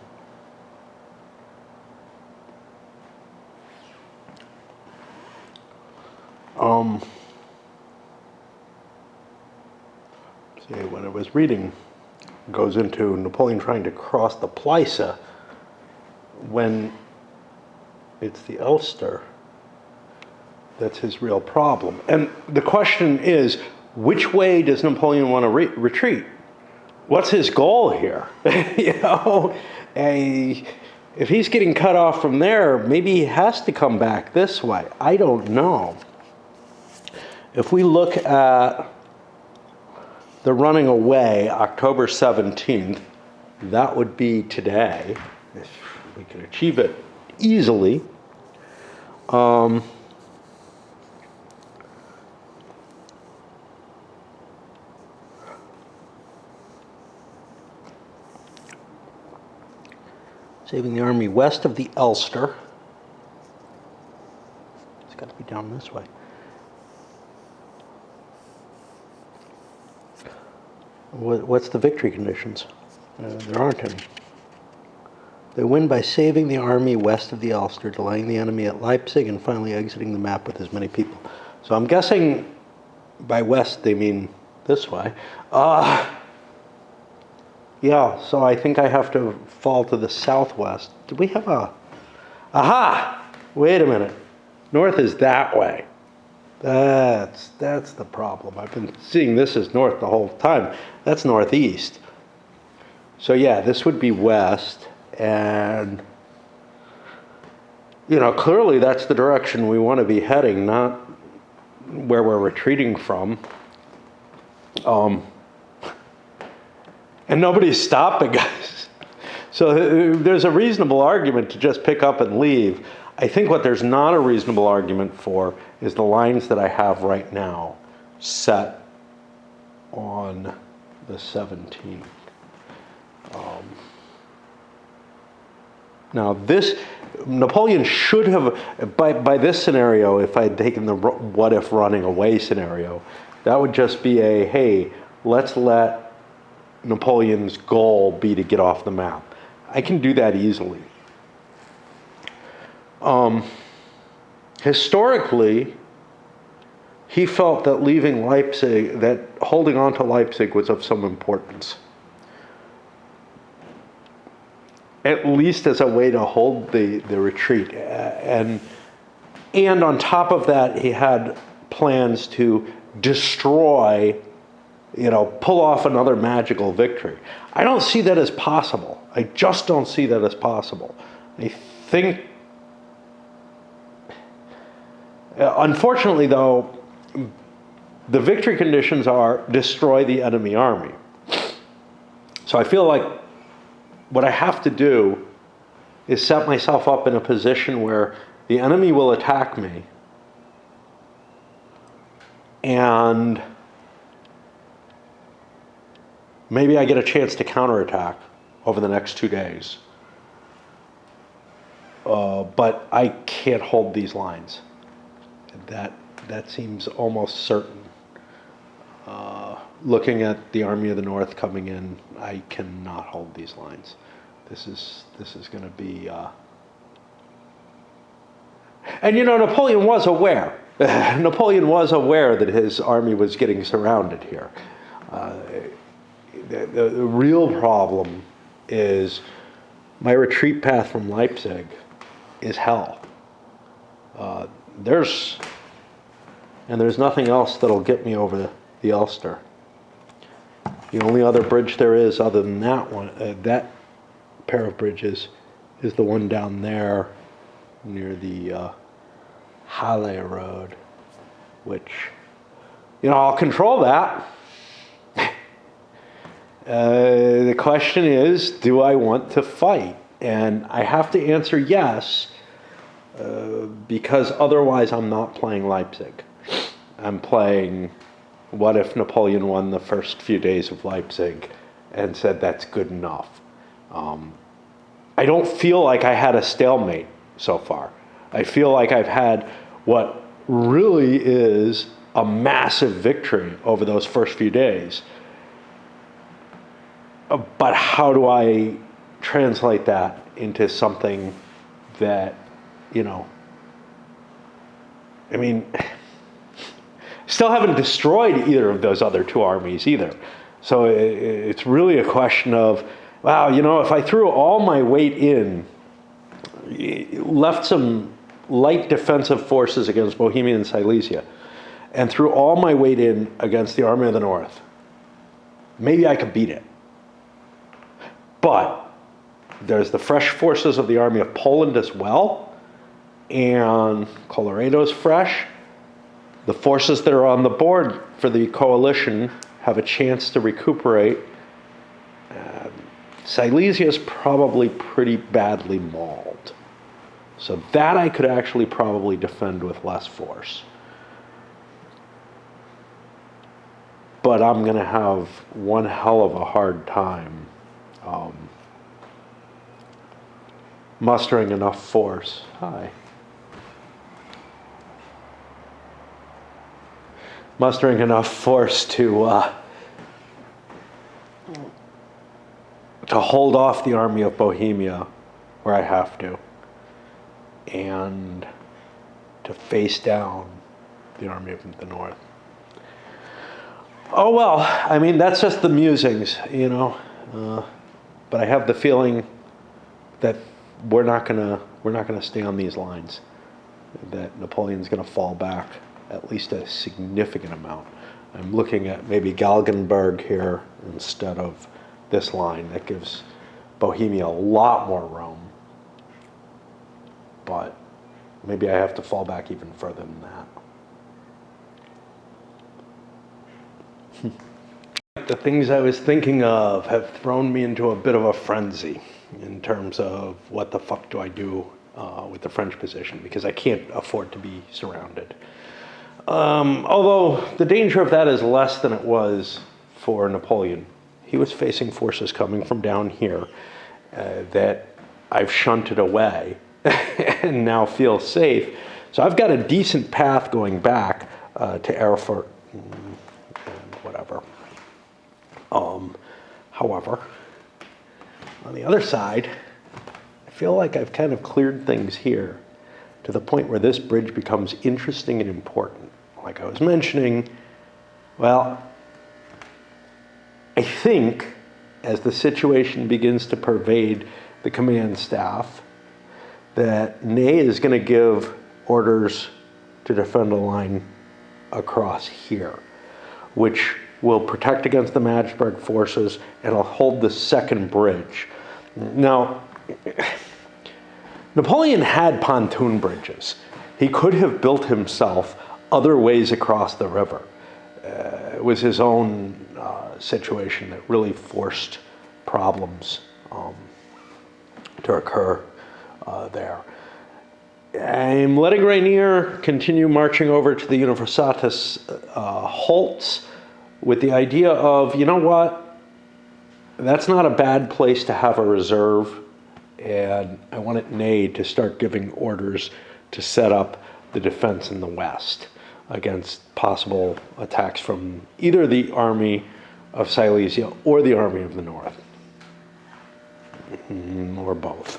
S1: See, when I was reading, it goes into Napoleon trying to cross the Plisa when it's the Ulster that's his real problem. And the question is, which way does Napoleon want to retreat? What's his goal here? If he's getting cut off from there, maybe he has to come back this way. I don't know. If we look at the running away, October 17th, that would be today, if we can achieve it easily. Saving the army west of the Ulster. It's got to be down this way.
S2: What's the victory conditions? There aren't any. They win by saving the army west of the Ulster, delaying the enemy at Leipzig, and finally exiting the map with as many people. So I'm guessing by west they mean this way. Yeah, so I think I have to fall to the southwest. Do we have a... Aha! Wait a minute. North is that way. That's the problem. I've been seeing this as north the whole time. That's northeast. So yeah, this would be west, and clearly that's the direction we want to be heading, not where we're retreating from. And nobody's stopping us. So there's a reasonable argument to just pick up and leave. I think what there's not a reasonable argument for is the lines that I have right now set on the 17th. Now this, Napoleon should have, by this scenario, if I had taken the what if running away scenario, that would just be a, hey, let's let Napoleon's goal be to get off the map. I can do that easily. Historically, he felt that leaving Leipzig, that holding on to Leipzig was of some importance. At least as a way to hold the retreat. And on top of that, he had plans to destroy, pull off another magical victory. I don't see that as possible. I just don't see that as possible. I think, unfortunately though, the victory conditions are destroy the enemy army. So I feel like what I have to do is set myself up in a position where the enemy will attack me, and maybe I get a chance to counterattack over the next 2 days. But I can't hold these lines. That seems almost certain. Looking at the Army of the North coming in, I cannot hold these lines. This is going to be... And Napoleon was aware. Napoleon was aware that his army was getting surrounded here. The real problem is my retreat path from Leipzig is hell. There's nothing else that'll get me over the Ulster. The only other bridge there is, other than that one, that pair of bridges, is the one down there near the Halle Road, which, I'll control that. The question is, do I want to fight? And I have to answer yes, because otherwise I'm not playing Leipzig. I'm playing, what if Napoleon won the first few days of Leipzig and said that's good enough? I don't feel like I had a stalemate so far. I feel like I've had what really is a massive victory over those first few days. But how do I translate that into something that, still haven't destroyed either of those other two armies either. So it's really a question of, wow, if I threw all my weight in, left some light defensive forces against Bohemia and Silesia, and threw all my weight in against the Army of the North, maybe I could beat it. But there's the fresh forces of the Army of Poland as well, and Colorado's fresh. The forces that are on the board for the coalition have a chance to recuperate. Silesia is probably pretty badly mauled. So that I could actually probably defend with less force. But I'm going to have one hell of a hard time mustering enough force. Mustering enough force to to hold off the Army of Bohemia where I have to, and to face down the Army of the North. Oh well, I mean, that's just the musings, you know. But I have the feeling that we're not gonna stay on these lines. That Napoleon's gonna fall back at least a significant amount. I'm looking at maybe Galgenberg here instead of this line. That gives Bohemia a lot more room. But maybe I have to fall back even further than that. The things I was thinking of have thrown me into a bit of a frenzy in terms of what the fuck do I do with the French position, because I can't afford to be surrounded. Although the danger of that is less than it was for Napoleon. He was facing forces coming from down here that I've shunted away and now feel safe. So I've got a decent path going back to Erfurt and whatever. However, on the other side, I feel like I've kind of cleared things here to the point where this bridge becomes interesting and important. Like I was mentioning, well, I think as the situation begins to pervade the command staff, that Ney is going to give orders to defend a line across here, which will protect against the Magdeburg forces and will hold the second bridge. Now, Napoleon had pontoon bridges. He could have built himself other ways across the river. It was his own situation that really forced problems to occur there. I'm letting Rainier continue marching over to the Universitas Holtz with the idea of, you know what, that's not a bad place to have a reserve, and I want Ney to start giving orders to set up the defense in the west against possible attacks from either the army of Silesia or the army of the north. Or both.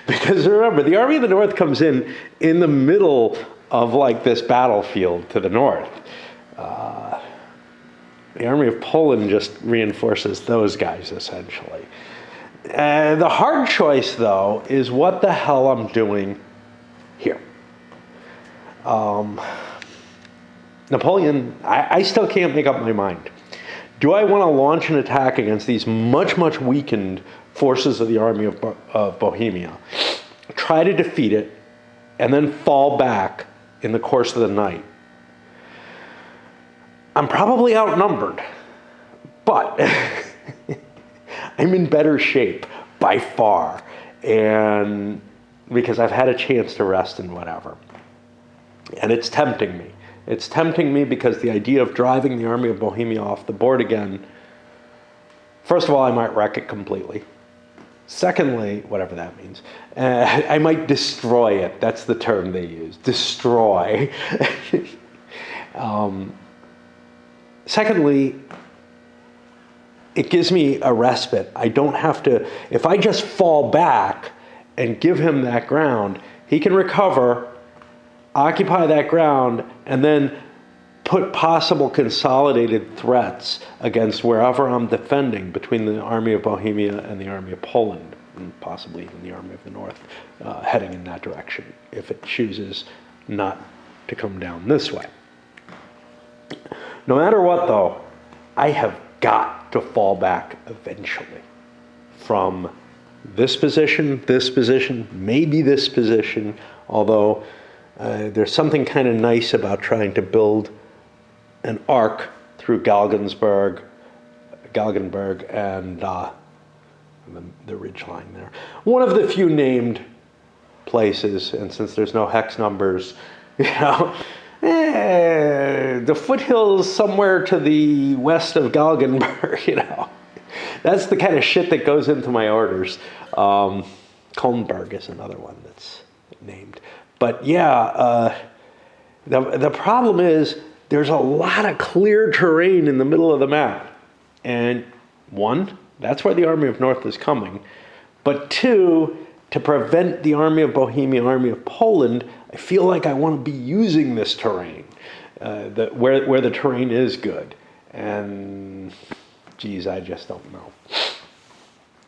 S2: Because remember, the army of the north comes in the middle of like this battlefield to the north. The army of Poland just reinforces those guys, essentially. The hard choice, though, is what the hell I'm doing here. Napoleon, I still can't make up my mind. Do I want to launch an attack against these much, much weakened forces of the army of Bohemia, try to defeat it, and then fall back in the course of the night? I'm probably outnumbered, but I'm in better shape by far, and because I've had a chance to rest and whatever. And it's tempting me. It's tempting me because the idea of driving the army of Bohemia off the board again, first of all, I might wreck it completely. Secondly, whatever that means, I might destroy it. That's the term they use, destroy. Secondly, it gives me a respite. I don't have to, if I just fall back and give him that ground, he can recover, occupy that ground, and then put possible consolidated threats against wherever I'm defending between the army of Bohemia and the army of Poland, and possibly even the army of the north, heading in that direction, if it chooses not to come down this way. No matter what, though, I have got to fall back eventually from this position, maybe this position, although there's something kind of nice about trying to build an arc through Galgenberg and the ridgeline there. One of the few named places, and since there's no hex numbers, the foothills somewhere to the west of Galgenberg, That's the kind of shit that goes into my orders. Kronberg is another one that's named. But yeah, the problem is there's a lot of clear terrain in the middle of the map. And one, That's where the Army of North is coming. But two, to prevent the Army of Bohemia, Army of Poland, I feel like I want to be using this terrain, where the terrain is good. And, geez, I just don't know.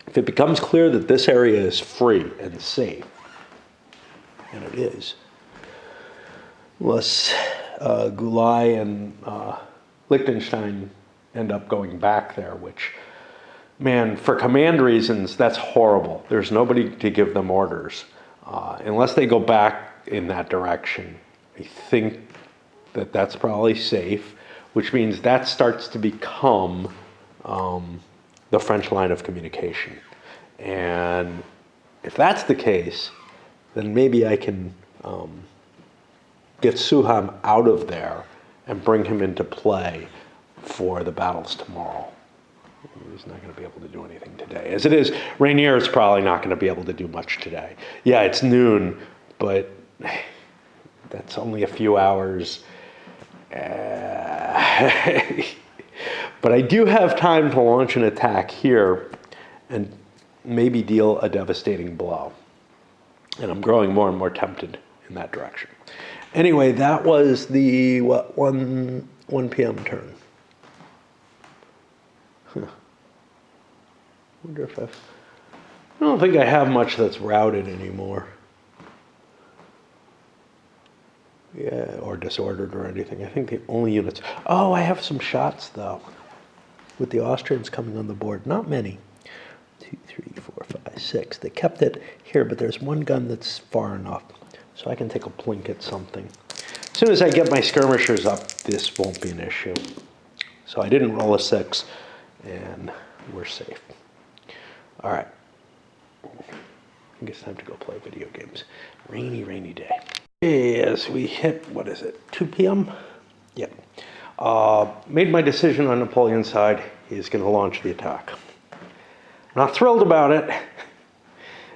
S2: If it becomes clear that this area is free and safe, and it is, unless Gulai and Liechtenstein end up going back there, which, man, for command reasons, that's horrible. There's nobody to give them orders. Unless they go back in that direction, I think that that's probably safe, which means that starts to become the French line of communication. And if that's the case, then maybe I can get Suham out of there and bring him into play for the battles tomorrow. He's not going to be able to do anything today. As it is, Rainier is probably not going to be able to do much today. Yeah, it's noon, but that's only a few hours. But I do have time to launch an attack here and maybe deal a devastating blow. And I'm growing more and more tempted in that direction. Anyway, that was the 1 p.m. turn. Wonder if I don't think I have much that's routed anymore. Yeah, or disordered or anything. I think the only units. Oh, I have some shots though. With the Austrians coming on the board. Not many. 2, 3, 4, 5, 6. They kept it here, but there's one gun that's far enough. So I can take a blink at something. As soon as I get my skirmishers up, this won't be an issue. So I didn't roll a 6, and we're safe. All right. I think it's time to go play video games. Rainy, rainy day. As we hit, 2 p.m.? Yeah. Made my decision on Napoleon's side. He's going to launch the attack. Not thrilled about it.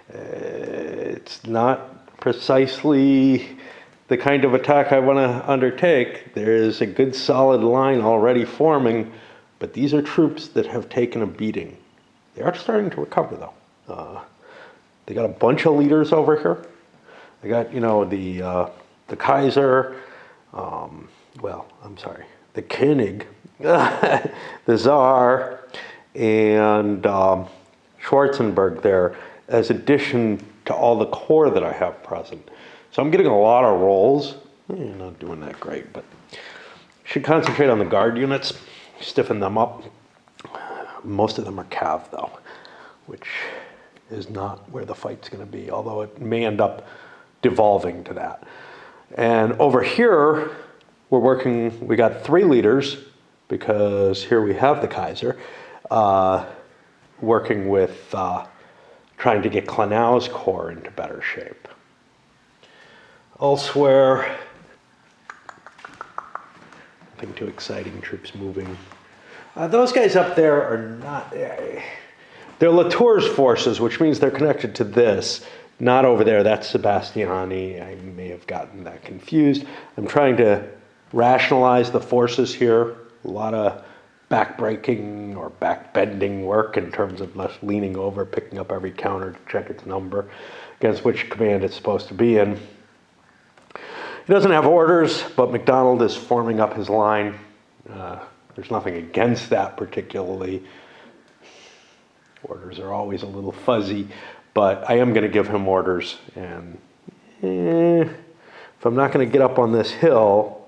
S2: It's not precisely the kind of attack I want to undertake. There is a good solid line already forming, but these are troops that have taken a beating. They are starting to recover, though. They got a bunch of leaders over here. They got, the Kaiser, the König, the Tsar, and Schwarzenberg there, as addition to all the corps that I have present. So I'm getting a lot of rolls. Not doing that great, but should concentrate on the guard units, stiffen them up. Most of them are Cav, though, which is not where the fight's going to be, although it may end up devolving to that. And over here, we got 3 leaders, because here we have the Kaiser, working with trying to get Klenau's corps into better shape. Elsewhere, nothing too exciting, troops moving. Those guys up there are not, they're Latour's forces, which means they're connected to this, not over there. That's Sebastiani. I may have gotten that confused. I'm trying to rationalize the forces here. A lot of backbreaking or backbending work in terms of us leaning over, picking up every counter to check its number against which command it's supposed to be in. He doesn't have orders, but MacDonald is forming up his line. There's nothing against that particularly. Orders are always a little fuzzy, but I am going to give him orders. And if I'm not going to get up on this hill,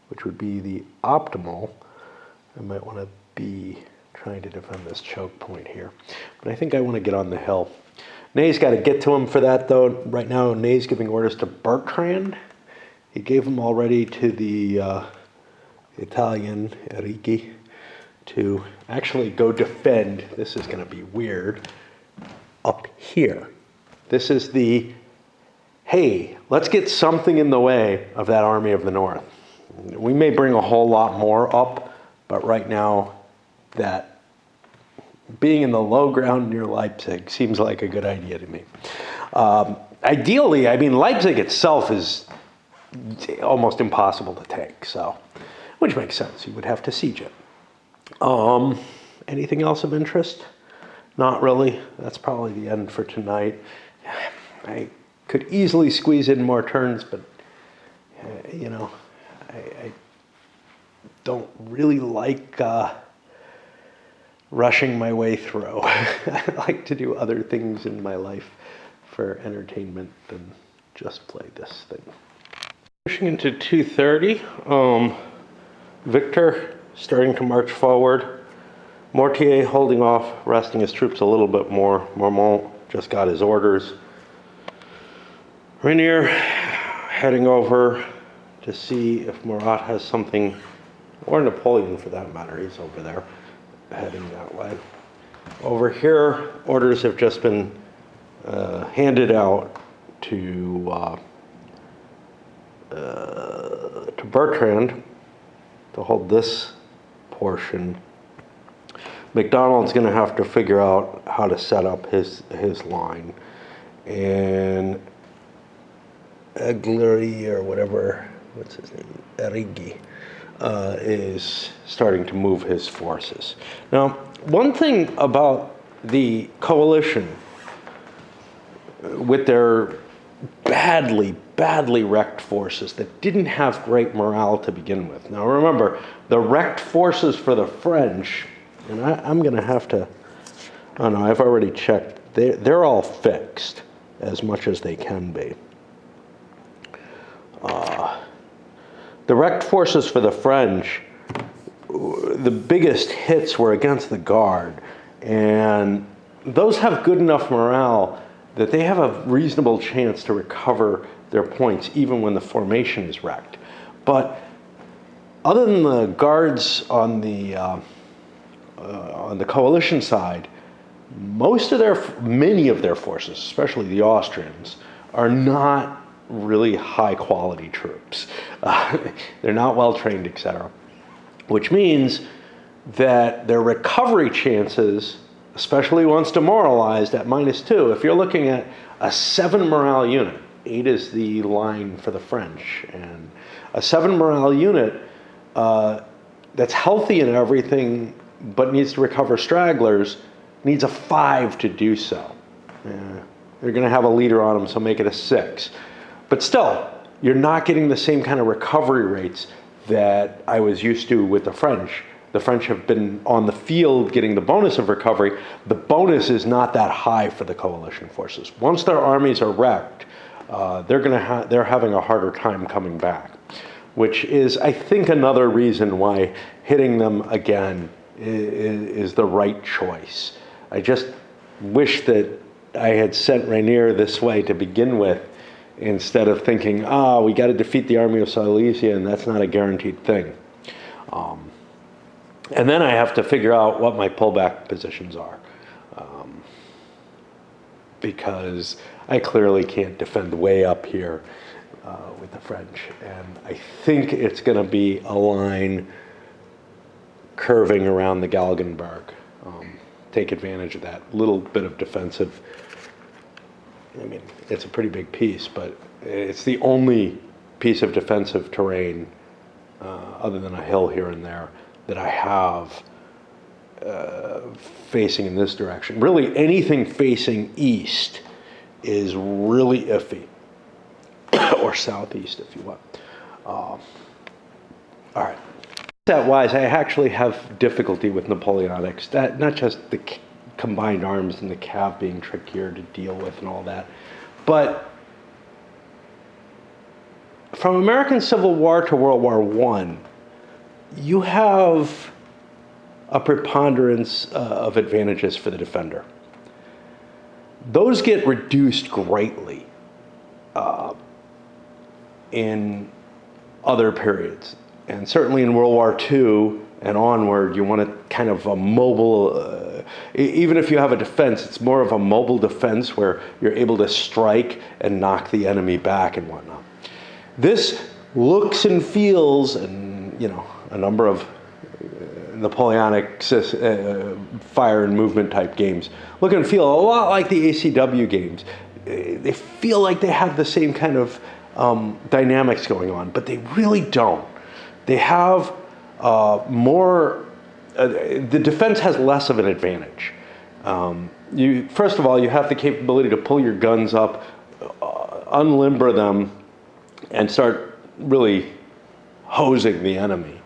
S2: which would be the optimal, I might want to be trying to defend this choke point here. But I think I want to get on the hill. Ney's got to get to him for that, though. Right now, Ney's giving orders to Bertrand. He gave them already to the Italian, Righi, to actually go defend. This is going to be weird. Up here. This is the, hey, let's get something in the way of that Army of the North. We may bring a whole lot more up, but right now, that being in the low ground near Leipzig seems like a good idea to me. Ideally, I mean, Leipzig itself is almost impossible to take, so, which makes sense. You would have to siege it. Anything else of interest? Not really. That's probably the end for tonight. I could easily squeeze in more turns, but I don't really like rushing my way through. I like to do other things in my life for entertainment than just play this thing. Pushing into 2:30. Victor starting to march forward. Mortier holding off, resting his troops a little bit more. Marmont just got his orders. Rainier heading over to see if Murat has something, or Napoleon for that matter, he's over there, heading that way. Over here, orders have just been handed out to Bertrand to hold this portion. McDonald's going to have to figure out how to set up his line, and Aguilar or whatever, what's his name, Arrighi, is starting to move his forces. Now, one thing about the coalition with their badly wrecked forces that didn't have great morale to begin with. Now remember, the wrecked forces for the French, and I'm going to have to, oh no, I've already checked, they're all fixed as much as they can be. The wrecked forces for the French, the biggest hits were against the Guard, and those have good enough morale that they have a reasonable chance to recover their points even when the formation is wrecked. But other than the Guards on the coalition side, many of their forces, especially the Austrians, are not really high quality troops. They're not well trained, etc. Which means that their recovery chances, especially once demoralized at -2, if you're looking at a 7 morale unit, 8 is the line for the French, and a 7 morale unit that's healthy and everything but needs to recover stragglers needs a 5 to do so. They're going to have a leader on them, so make it a 6. But still, you're not getting the same kind of recovery rates that I was used to with the French. The French have been on the field getting the bonus of recovery. The bonus is not that high for the coalition forces. Once their armies are wrecked, they're having a harder time coming back, which is, I think, another reason why hitting them again is the right choice. I just wish that I had sent Rainier this way to begin with, instead of thinking, we got to defeat the army of Silesia, and that's not a guaranteed thing. And then I have to figure out what my pullback positions are, because I clearly can't defend way up here with the French. And I think it's going to be a line curving around the Galgenberg. Take advantage of that little bit of defensive. I mean, it's a pretty big piece, but it's the only piece of defensive terrain, other than a hill here and there, that I have facing in this direction. Really, anything facing east is really iffy, or southeast, if you want. All right. Stat-wise, I actually have difficulty with Napoleonic stat, not just the combined arms and the cav being trickier to deal with and all that, but from American Civil War to World War I, you have a preponderance of advantages for the defender. Those get reduced greatly in other periods. And certainly in World War II and onward, you want a kind of a mobile, even if you have a defense, it's more of a mobile defense where you're able to strike and knock the enemy back and whatnot. This looks and feels, and a number of Napoleonic fire and movement type games look and feel a lot like the ACW games. They feel like they have the same kind of dynamics going on, but they really don't. They have more the defense has less of an advantage. First of all, you have the capability to pull your guns up, unlimber them, and start really hosing the enemy.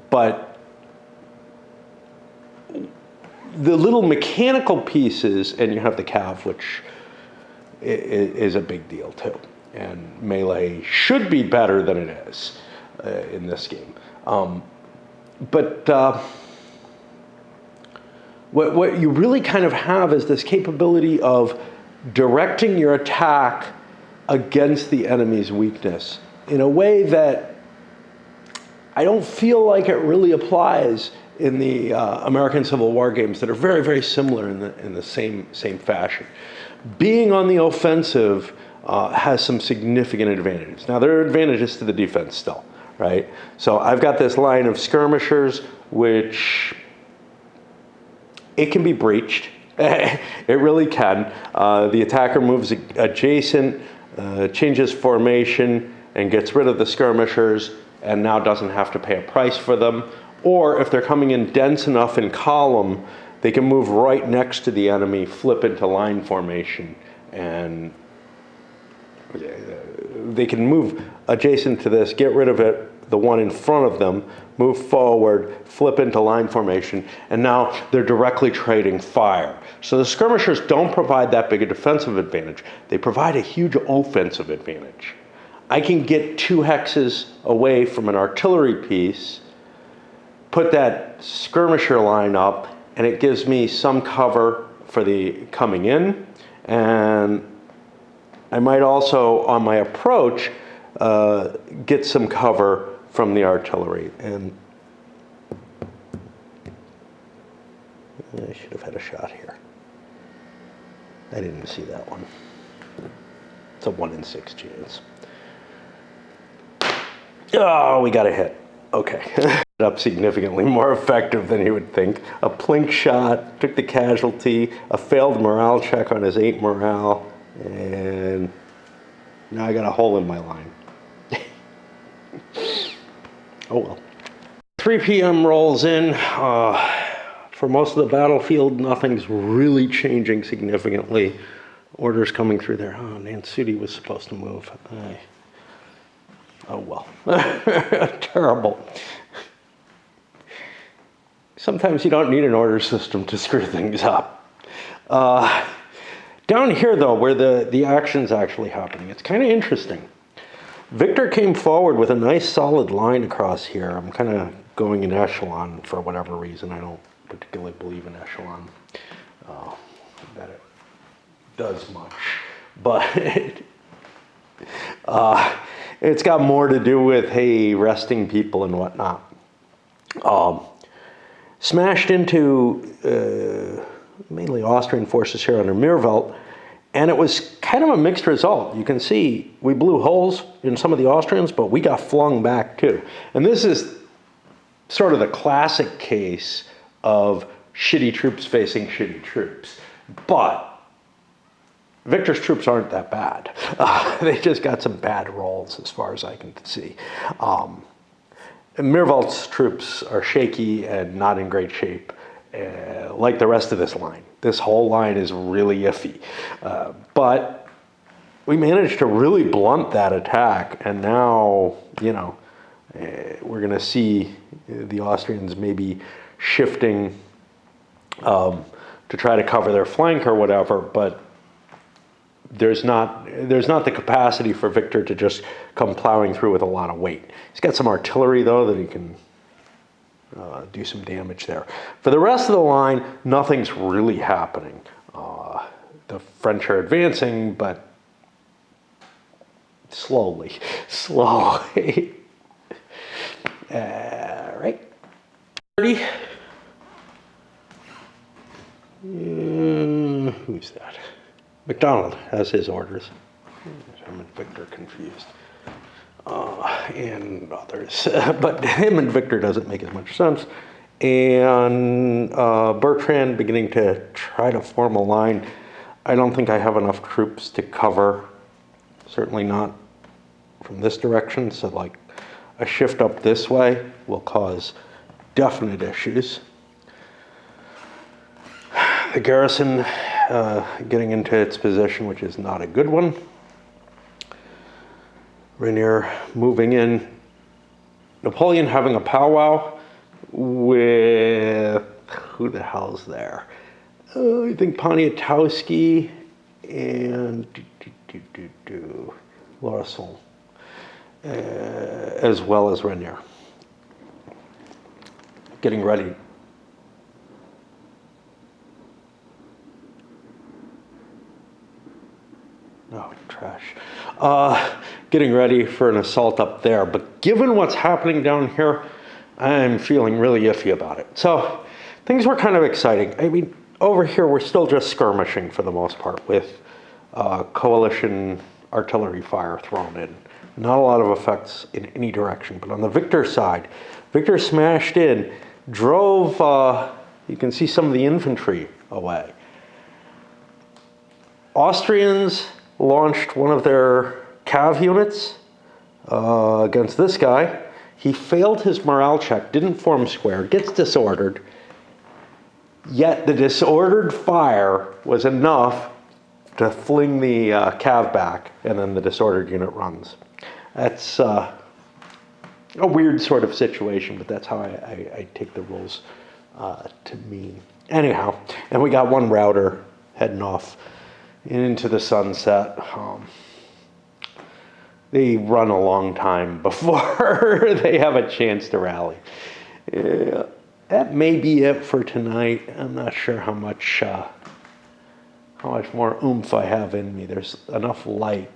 S2: But the little mechanical pieces, and you have the cav, which is a big deal too. And melee should be better than it is in this game. What you really kind of have is this capability of directing your attack against the enemy's weakness in a way that I don't feel like it really applies in the American Civil War games that are very, very similar in the same fashion. Being on the offensive has some significant advantages. Now, there are advantages to the defense still, right? So I've got this line of skirmishers, which it can be breached. It really can. The attacker moves adjacent, changes formation, and gets rid of the skirmishers, and now doesn't have to pay a price for them. Or if they're coming in dense enough in column, they can move right next to the enemy, flip into line formation, and they can move adjacent to this, get rid of it, the one in front of them, move forward, flip into line formation, and now they're directly trading fire. So the skirmishers don't provide that big a defensive advantage. They provide a huge offensive advantage. I can get 2 hexes away from an artillery piece, put that skirmisher line up, and it gives me some cover for the coming in. And I might also, on my approach, get some cover from the artillery. And I should have had a shot here. I didn't see that one. It's a 1 in 6 chance. Oh, we got a hit. Okay. Up significantly more effective than you would think. A plink shot, took the casualty, a failed morale check on his 8 morale, and now I got a hole in my line. Oh well. 3 p.m. rolls in. For most of the battlefield, nothing's really changing significantly. Orders coming through there. Oh, Nansudi was supposed to move. Oh well. Terrible. Sometimes you don't need an order system to screw things up. Down here, though, where the action's actually happening, it's kind of interesting. Victor came forward with a nice solid line across here. I'm kind of going in echelon for whatever reason. I don't particularly believe in echelon, that it does much. But it's got more to do with, hey, resting people and whatnot. Smashed into mainly Austrian forces here under Mirvelt, and it was kind of a mixed result. You can see we blew holes in some of the Austrians, but we got flung back too. And this is sort of the classic case of shitty troops facing shitty troops. But Victor's troops aren't that bad. They just got some bad rolls as far as I can see. Mirvelt's troops are shaky and not in great shape, like the rest of this line. This whole line is really iffy. But we managed to really blunt that attack, and now, we're going to see the Austrians maybe shifting to try to cover their flank or whatever, but there's not the capacity for Victor to just come plowing through with a lot of weight. He's got some artillery, though, that he can do some damage there. For the rest of the line, nothing's really happening. The French are advancing, but slowly. Right. 30. Who's that? McDonald has his orders. I'm and Victor confused. And others. But him and Victor doesn't make as much sense. And Bertrand beginning to try to form a line. I don't think I have enough troops to cover. Certainly not from this direction. So like a shift up this way will cause definite issues. The garrison getting into its position, which is not a good one. Rainier moving in. Napoleon having a powwow with, who the hell's there? I think Poniatowski and Lauriston, as well as Rainier. Getting ready. Oh, trash. Getting ready for an assault up there. But given what's happening down here, I'm feeling really iffy about it. So things were kind of exciting. I mean, over here, we're still just skirmishing for the most part with coalition artillery fire thrown in. Not a lot of effects in any direction. But on the Victor side, Victor smashed in, drove, you can see some of the infantry away. Austrians launched one of their cav units against this guy. He failed his morale check, didn't form square, gets disordered. Yet the disordered fire was enough to fling the cav back, and then the disordered unit runs. That's a weird sort of situation, but that's how I take the rules to mean. Anyhow, and we got one router heading off into the sunset. They run a long time before they have a chance to rally. That may be it for tonight. I'm not sure how much more oomph I have in me. There's enough light,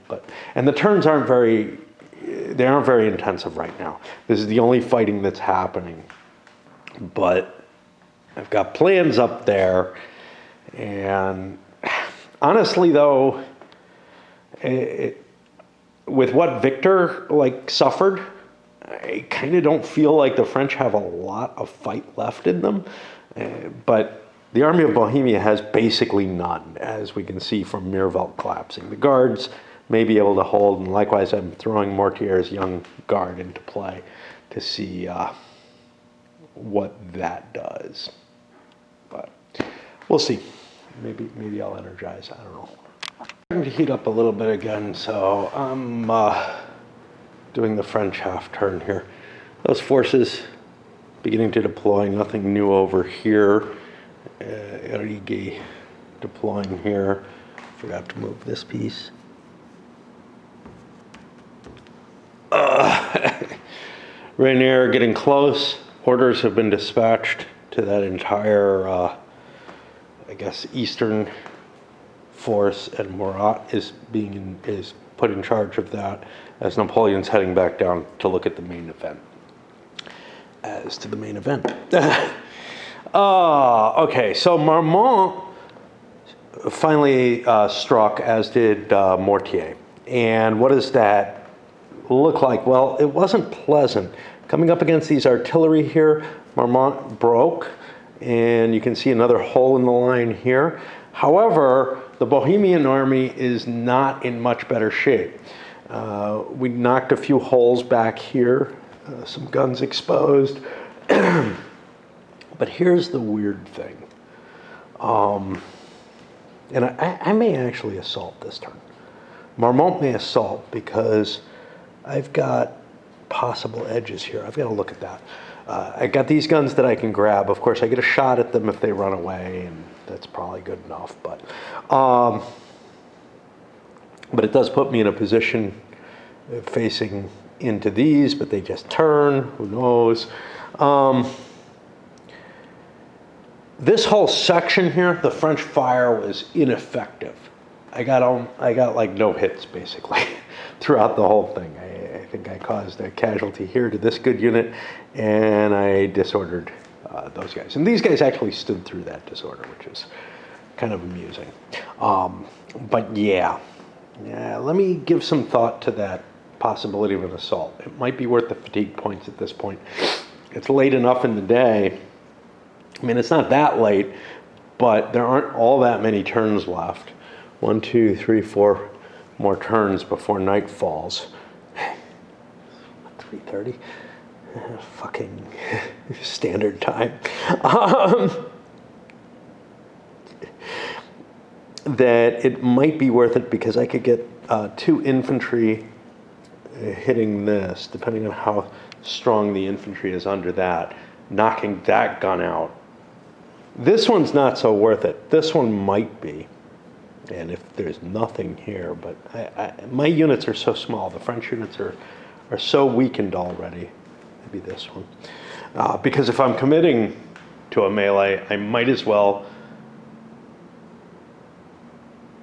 S2: and the turns aren't very intensive right now. This is the only fighting that's happening. But I've got plans up there, and honestly, though, with what Victor suffered, I kind of don't feel like the French have a lot of fight left in them. But the Army of Bohemia has basically none, as we can see from Mirvelt collapsing. The Guards may be able to hold, and likewise, I'm throwing Mortier's young Guard into play to see what that does. But we'll see. Maybe I'll energize. I don't know. I'm starting to heat up a little bit again, so I'm doing the French half turn here. Those forces beginning to deploy. Nothing new over here. Erigi deploying here. Forgot to move this piece. Rainier getting close. Orders have been dispatched to that entire, I guess, eastern force, and Murat is put in charge of that as Napoleon's heading back down to look at the main event. As to the main event. Okay, so Marmont finally struck, as did Mortier. And what does that look like? Well, it wasn't pleasant. Coming up against these artillery here, Marmont broke, and you can see another hole in the line here. However, the Bohemian army is not in much better shape. We knocked a few holes back here, some guns exposed. But here's the weird thing. And I may actually assault this turn. Marmont may assault because I've got possible edges here. I've got to look at that. I got these guns that I can grab. Of course, I get a shot at them if they run away, and that's probably good enough. But it does put me in a position facing into these, but they just turn. Who knows? This whole section here, the French fire was ineffective. I got like no hits basically throughout the whole thing. I think I caused a casualty here to this good unit, and I disordered those guys. And these guys actually stood through that disorder, which is kind of amusing. But yeah, let me give some thought to that possibility of an assault. It might be worth the fatigue points at this point. It's late enough in the day. I mean, it's not that late, but there aren't all that many turns left. 1, 2, 3, 4 more turns before night falls. 3:30. Fucking standard time. Um, that it might be worth it because I could get 2 infantry hitting this, depending on how strong the infantry is under that, knocking that gun out. This one's not so worth it. This one might be. And if there's nothing here, but my units are so small, the French units are so weakened already. Maybe this one. Because if I'm committing to a melee, I might as well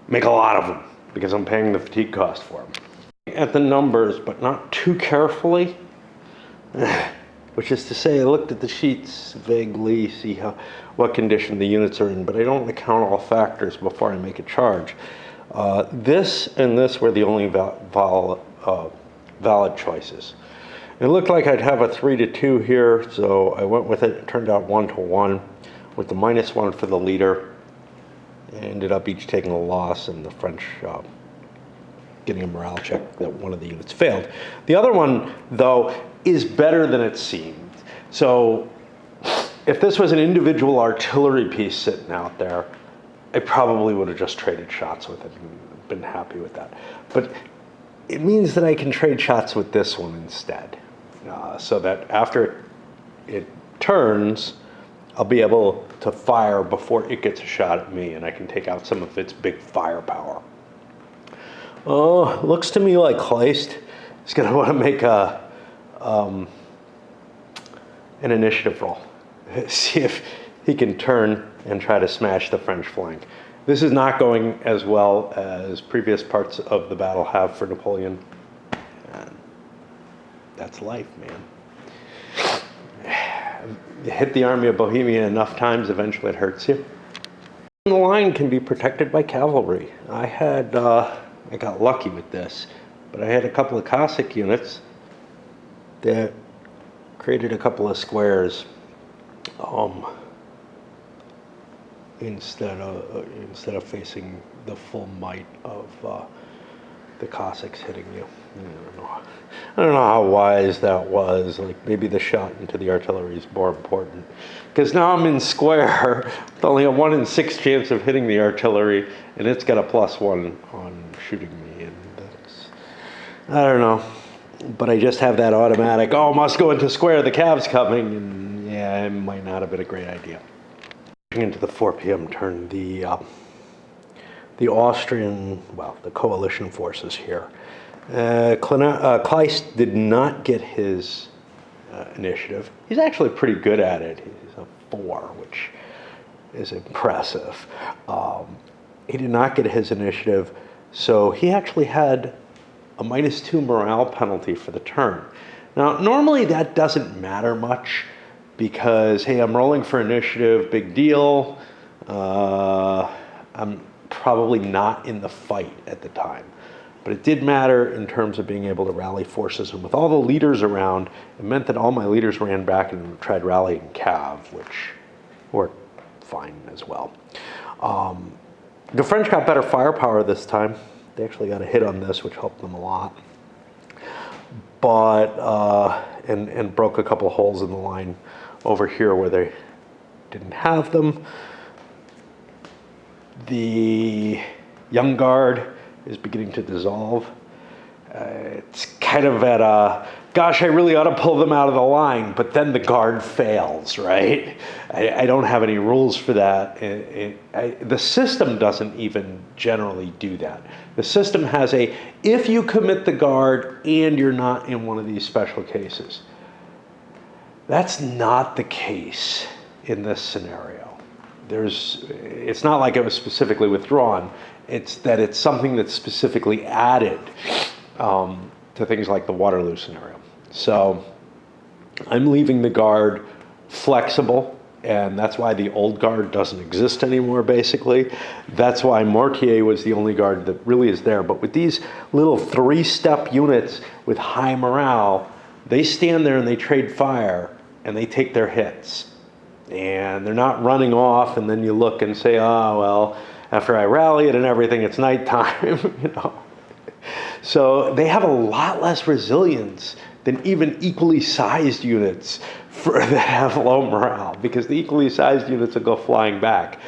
S2: make a lot of them, because I'm paying the fatigue cost for them. At the numbers, but not too carefully, which is to say I looked at the sheets vaguely, see what condition the units are in, but I don't account all factors before I make a charge. This and this were the only valid choices. It looked like I'd have a 3-2 here, so I went with it. It turned out 1-1 with the -1 for the leader. It ended up each taking a loss, and the French getting a morale check that one of the units failed. The other one, though, is better than it seemed. So if this was an individual artillery piece sitting out there, I probably would have just traded shots with it and been happy with that. But it means that I can trade shots with this one instead. So that after it turns, I'll be able to fire before it gets a shot at me, and I can take out some of its big firepower. Oh, looks to me like Kleist is going to want to make an initiative roll. See if he can turn and try to smash the French flank. This is not going as well as previous parts of the battle have for Napoleon. And that's life, man. You hit the Army of Bohemia enough times, eventually it hurts you. The line can be protected by cavalry. I got lucky with this, but I had a couple of Cossack units that created a couple of squares instead of facing the full might of the Cossacks hitting you. I don't know how wise that was. Like, maybe the shot into the artillery is more important, because now I'm in square with only a 1 in 6 chance of hitting the artillery, and it's got a +1 on shooting me, and that's, I don't know. But I just have that automatic, oh, must go into square, the cav's coming, and yeah, it might not have been a great idea. Into the 4 p.m. turn, the Austrian, well, the coalition forces here. Kleist did not get his initiative. He's actually pretty good at it. He's a 4, which is impressive. He did not get his initiative, so he actually had a -2 morale penalty for the turn. Now, normally that doesn't matter much, because, hey, I'm rolling for initiative, big deal. I'm probably not in the fight at the time. But it did matter in terms of being able to rally forces. And with all the leaders around, it meant that all my leaders ran back and tried rallying Cav, which worked fine as well. The French got better firepower this time. They actually got a hit on this, which helped them a lot. But, and broke a couple of holes in the line over here where they didn't have them. The Young Guard is beginning to dissolve. It's kind of at a, gosh, I really ought to pull them out of the line, but then the Guard fails, right? I don't have any rules for that. The system doesn't even generally do that. The system has a, if you commit the Guard and you're not in one of these special cases. That's not the case in this scenario. It's not like it was specifically withdrawn. It's that it's something that's specifically added to things like the Waterloo scenario. So I'm leaving the Guard flexible, and that's why the old Guard doesn't exist anymore, basically. That's why Mortier was the only Guard that really is there. But with these little 3-step units with high morale, they stand there and they trade fire, and they take their hits. And they're not running off, and then you look and say, oh, well, after I rally it and everything, it's nighttime, you know. So they have a lot less resilience than even equally sized units that have low morale, because the equally sized units will go flying back.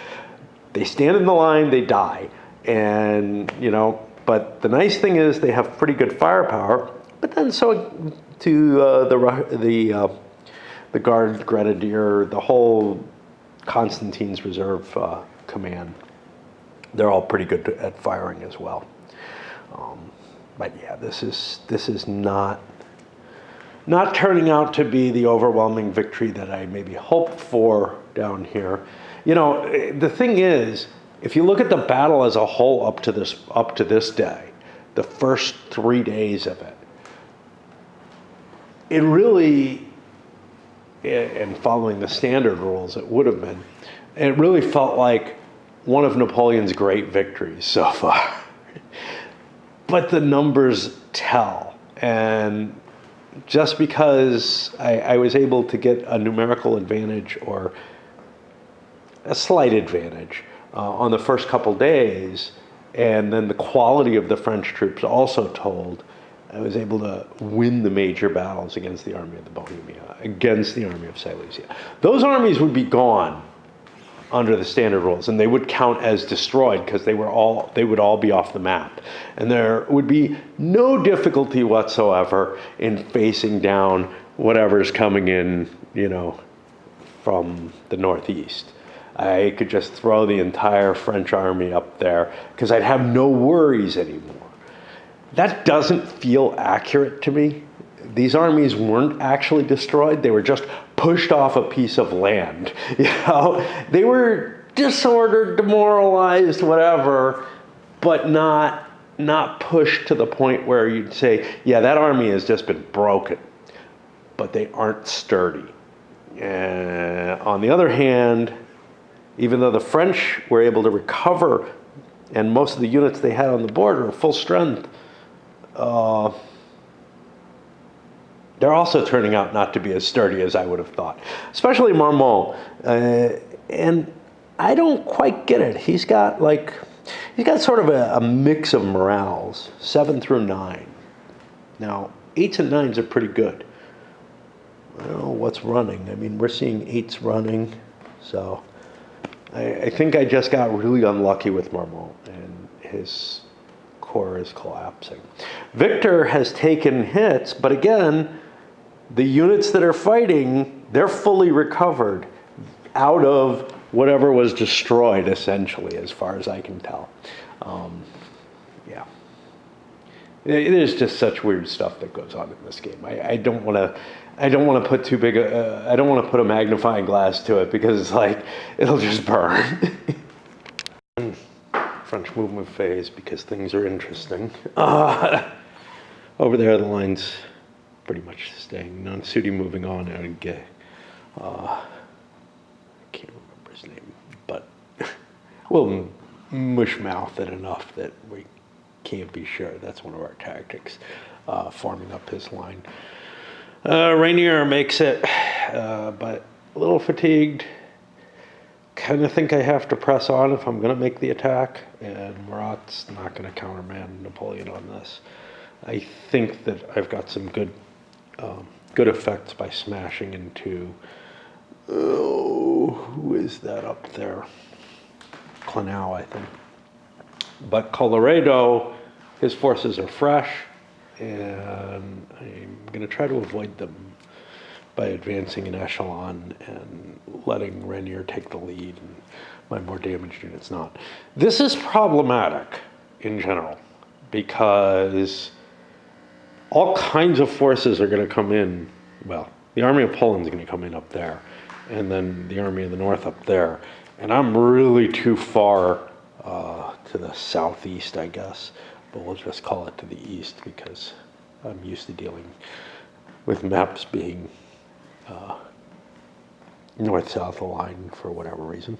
S2: They stand in the line, they die. And, but the nice thing is they have pretty good firepower, but then so to the Guard Grenadier, the whole Constantine's Reserve command. They're all pretty good at firing as well. But yeah, this is not turning out to be the overwhelming victory that I maybe hoped for down here. The thing is, if you look at the battle as a whole up to this day, the first 3 days of it really, and following the standard rules, it would have been, it really felt like one of Napoleon's great victories so far. But the numbers tell. And just because I was able to get a numerical advantage or a slight advantage on the first couple days, and then the quality of the French troops also told, I was able to win the major battles against the army of the Bohemia, against the army of Silesia. Those armies would be gone under the standard rules, and they would count as destroyed because they would all be off the map. And there would be no difficulty whatsoever in facing down whatever's coming in, from the northeast. I could just throw the entire French army up there because I'd have no worries anymore. That doesn't feel accurate to me. These armies weren't actually destroyed. They were just pushed off a piece of land. They were disordered, demoralized, whatever, but not pushed to the point where you'd say, yeah, that army has just been broken. But they aren't sturdy. On the other hand, even though the French were able to recover, and most of the units they had on the border are full strength, they're also turning out not to be as sturdy as I would have thought, especially Marmont. And I don't quite get it. He's got sort of a mix of morales, 7 through 9. Now, 8s and 9s are pretty good. I don't know what's running. I mean, we're seeing 8s running, so I think I just got really unlucky with Marmont, and his corps is collapsing. Victor has taken hits, but again, the units that are fighting, they're fully recovered out of whatever was destroyed, essentially, as far as I can tell. Yeah. There's just such weird stuff that goes on in this game. I don't want to put too big I don't want to put a magnifying glass to it, because it's like it'll just burn. French movement phase, because things are interesting. Over there, the line's pretty much staying. Nansudi moving on out of Gay. I can't remember his name, but we'll mushmouth it enough that we can't be sure. That's one of our tactics, forming up his line. Rainier makes it, but a little fatigued. Kind of think I have to press on if I'm going to make the attack, and Murat's not going to countermand Napoleon on this. I think that I've got some good effects by smashing into, who is that up there? Clanau, I think. But Colloredo, his forces are fresh, and I'm going to try to avoid them by advancing in echelon and letting Rainier take the lead, and my more damaged units not. This is problematic in general, because all kinds of forces are going to come in. Well, the Army of Poland's going to come in up there, and then the Army of the North up there. And I'm really too far to the southeast, I guess, but we'll just call it to the east, because I'm used to dealing with maps being north-south aligned for whatever reason.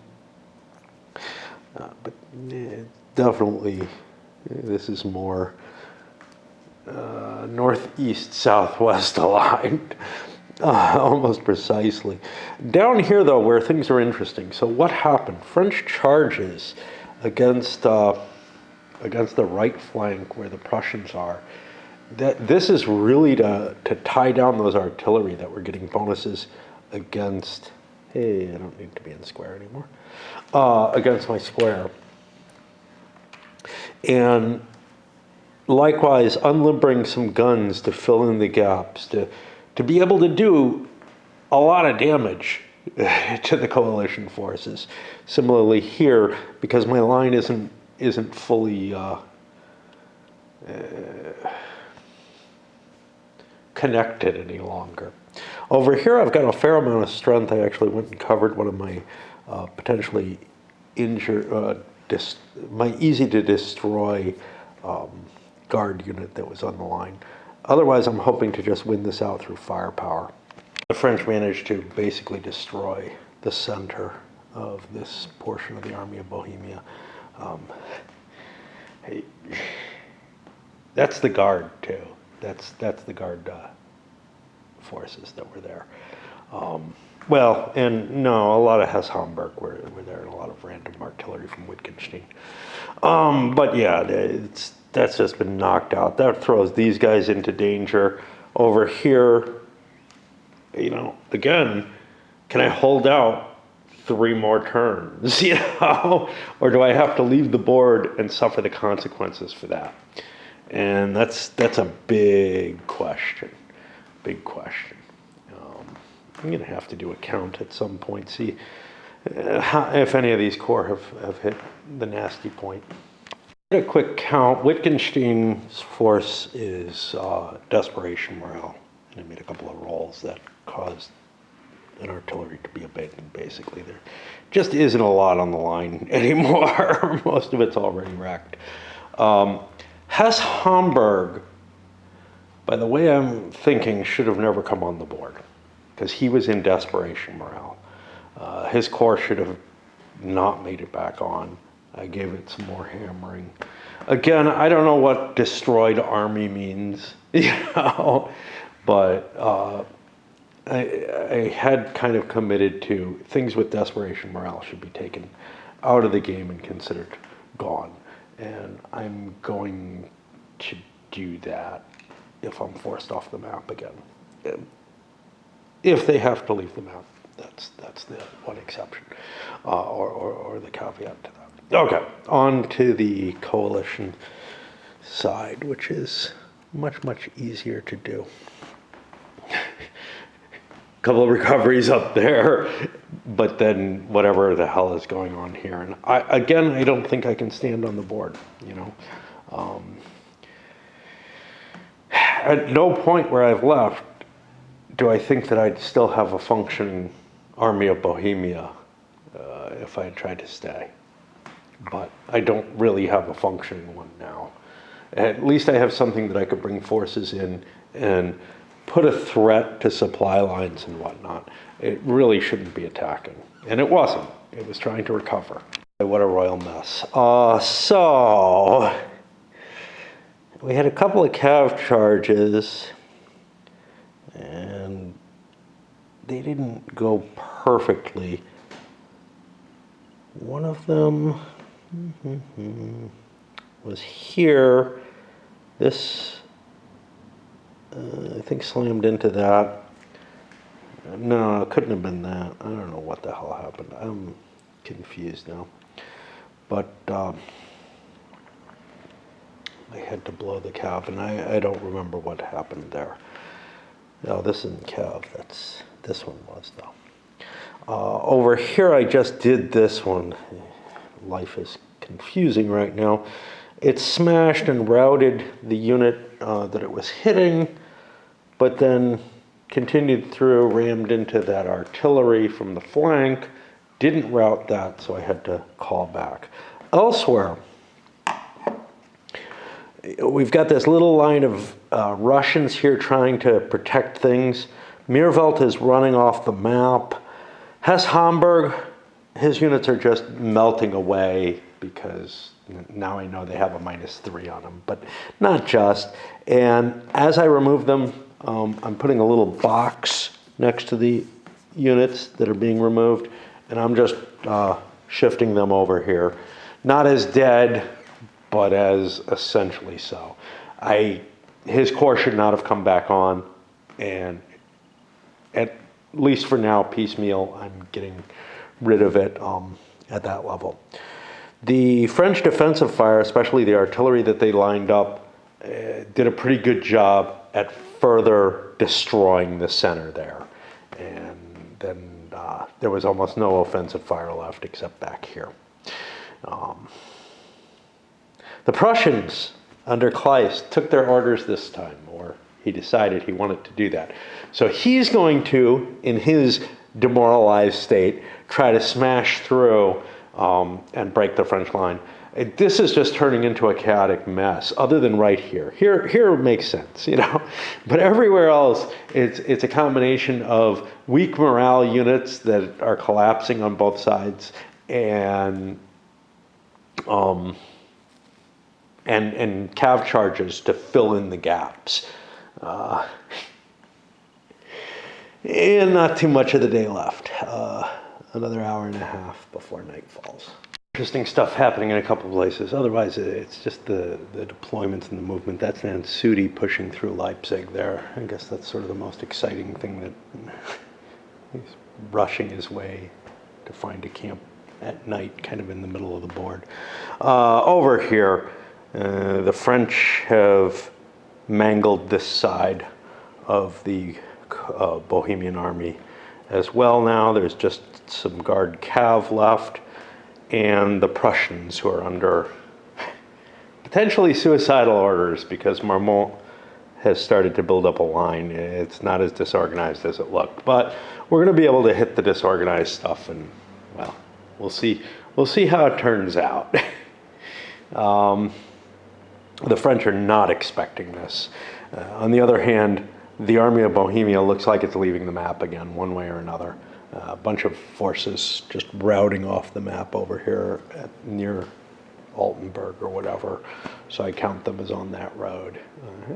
S2: But definitely, this is more northeast-southwest aligned, almost precisely. Down here, though, where things are interesting. So what happened? French charges against the right flank where the Prussians are, This is really to tie down those artillery that we're getting bonuses against. Hey, I don't need to be in square anymore. Against my square. And likewise, unlimbering some guns to fill in the gaps, to be able to do a lot of damage to the coalition forces. Similarly here, because my line isn't fully connected any longer. Over here, I've got a fair amount of strength. I actually went and covered one of my potentially injured, my easy to destroy guard unit that was on the line. Otherwise, I'm hoping to just win this out through firepower. The French managed to basically destroy the center of this portion of the Army of Bohemia. Hey, that's the guard too. That's the guard forces that were there. Well, and no, a lot of Hesse Homburg were there, and a lot of random artillery from Wittgenstein. But yeah, that's just been knocked out. That throws these guys into danger. Over here, you know, again, can I hold out 3 more turns, you know? Or do I have to leave the board and suffer the consequences for that? And that's a big question, big question. I'm going to have to do a count at some point, see if any of these corps have hit the nasty point. A quick count. Wittgenstein's force is desperation morale, and I made a couple of rolls that caused an artillery to be abandoned, basically. There just isn't a lot on the line anymore. Most of it's already wrecked. Hesse Homburg, by the way I'm thinking, should have never come on the board, because he was in desperation morale. His corps should have not made it back on. I gave it some more hammering. Again, I don't know what destroyed army means, you know, but I had kind of committed to things with desperation morale should be taken out of the game and considered gone. And I'm going to do that if I'm forced off the map again. If they have to leave the map, that's the one exception, or the caveat to that. Okay, on to the coalition side, which is much easier to do. Couple of recoveries up there, but then whatever the hell is going on here. And I don't think I can stand on the board, you know. At no point where I've left do I think that I'd still have a functioning Army of Bohemia if I had tried to stay. But I don't really have a functioning one now. At least I have something that I could bring forces in and put a threat to supply lines and whatnot. It really shouldn't be attacking. And it wasn't. It was trying to recover. What a royal mess. So we had a couple of cav charges, and they didn't go perfectly. One of them was here. This, I think, slammed into that. No, it couldn't have been that. I don't know what the hell happened. I'm confused now. But I had to blow the cav, and I don't remember what happened there. No, this isn't cav. This one was, though. Over here, I just did this one. Life is confusing right now. It smashed and routed the unit that it was hitting, but then continued through, rammed into that artillery from the flank, didn't route that, so I had to call back. Elsewhere, we've got this little line of Russians here trying to protect things. Mirvelt is running off the map. Hesse Homburg, his units are just melting away because now I know they have a -3 on them, but not just. And as I remove them, I'm putting a little box next to the units that are being removed, and I'm just shifting them over here. Not as dead, but as essentially so. I his corps should not have come back on, and at least for now, piecemeal, I'm getting rid of it at that level. The French defensive fire, especially the artillery that they lined up, did a pretty good job at further destroying the center there. And then there was almost no offensive fire left except back here. The Prussians under Kleist took their orders this time, or he decided he wanted to do that. So he's going to, in his demoralized state, try to smash through and break the French line. This is just turning into a chaotic mess, other than right here. Here it makes sense, you know. But everywhere else, it's a combination of weak morale units that are collapsing on both sides, and cav charges to fill in the gaps. And not too much of the day left. Another hour and a half before night falls. Interesting stuff happening in a couple places. Otherwise, it's just the deployments and the movement. That's Nansudi pushing through Leipzig there. I guess that's sort of the most exciting thing, that he's rushing his way to find a camp at night, kind of in the middle of the board. Over here, the French have mangled this side of the Bohemian army as well now. There's just some guard cav left, and the Prussians, who are under potentially suicidal orders because Marmont has started to build up a line. It's not as disorganized as it looked, but we're going to be able to hit the disorganized stuff, and well, we'll see how it turns out. The French are not expecting this. On the other hand, the Army of Bohemia looks like it's leaving the map again, one way or another. A bunch of forces just routing off the map over here near Altenburg or whatever. So I count them as on that road.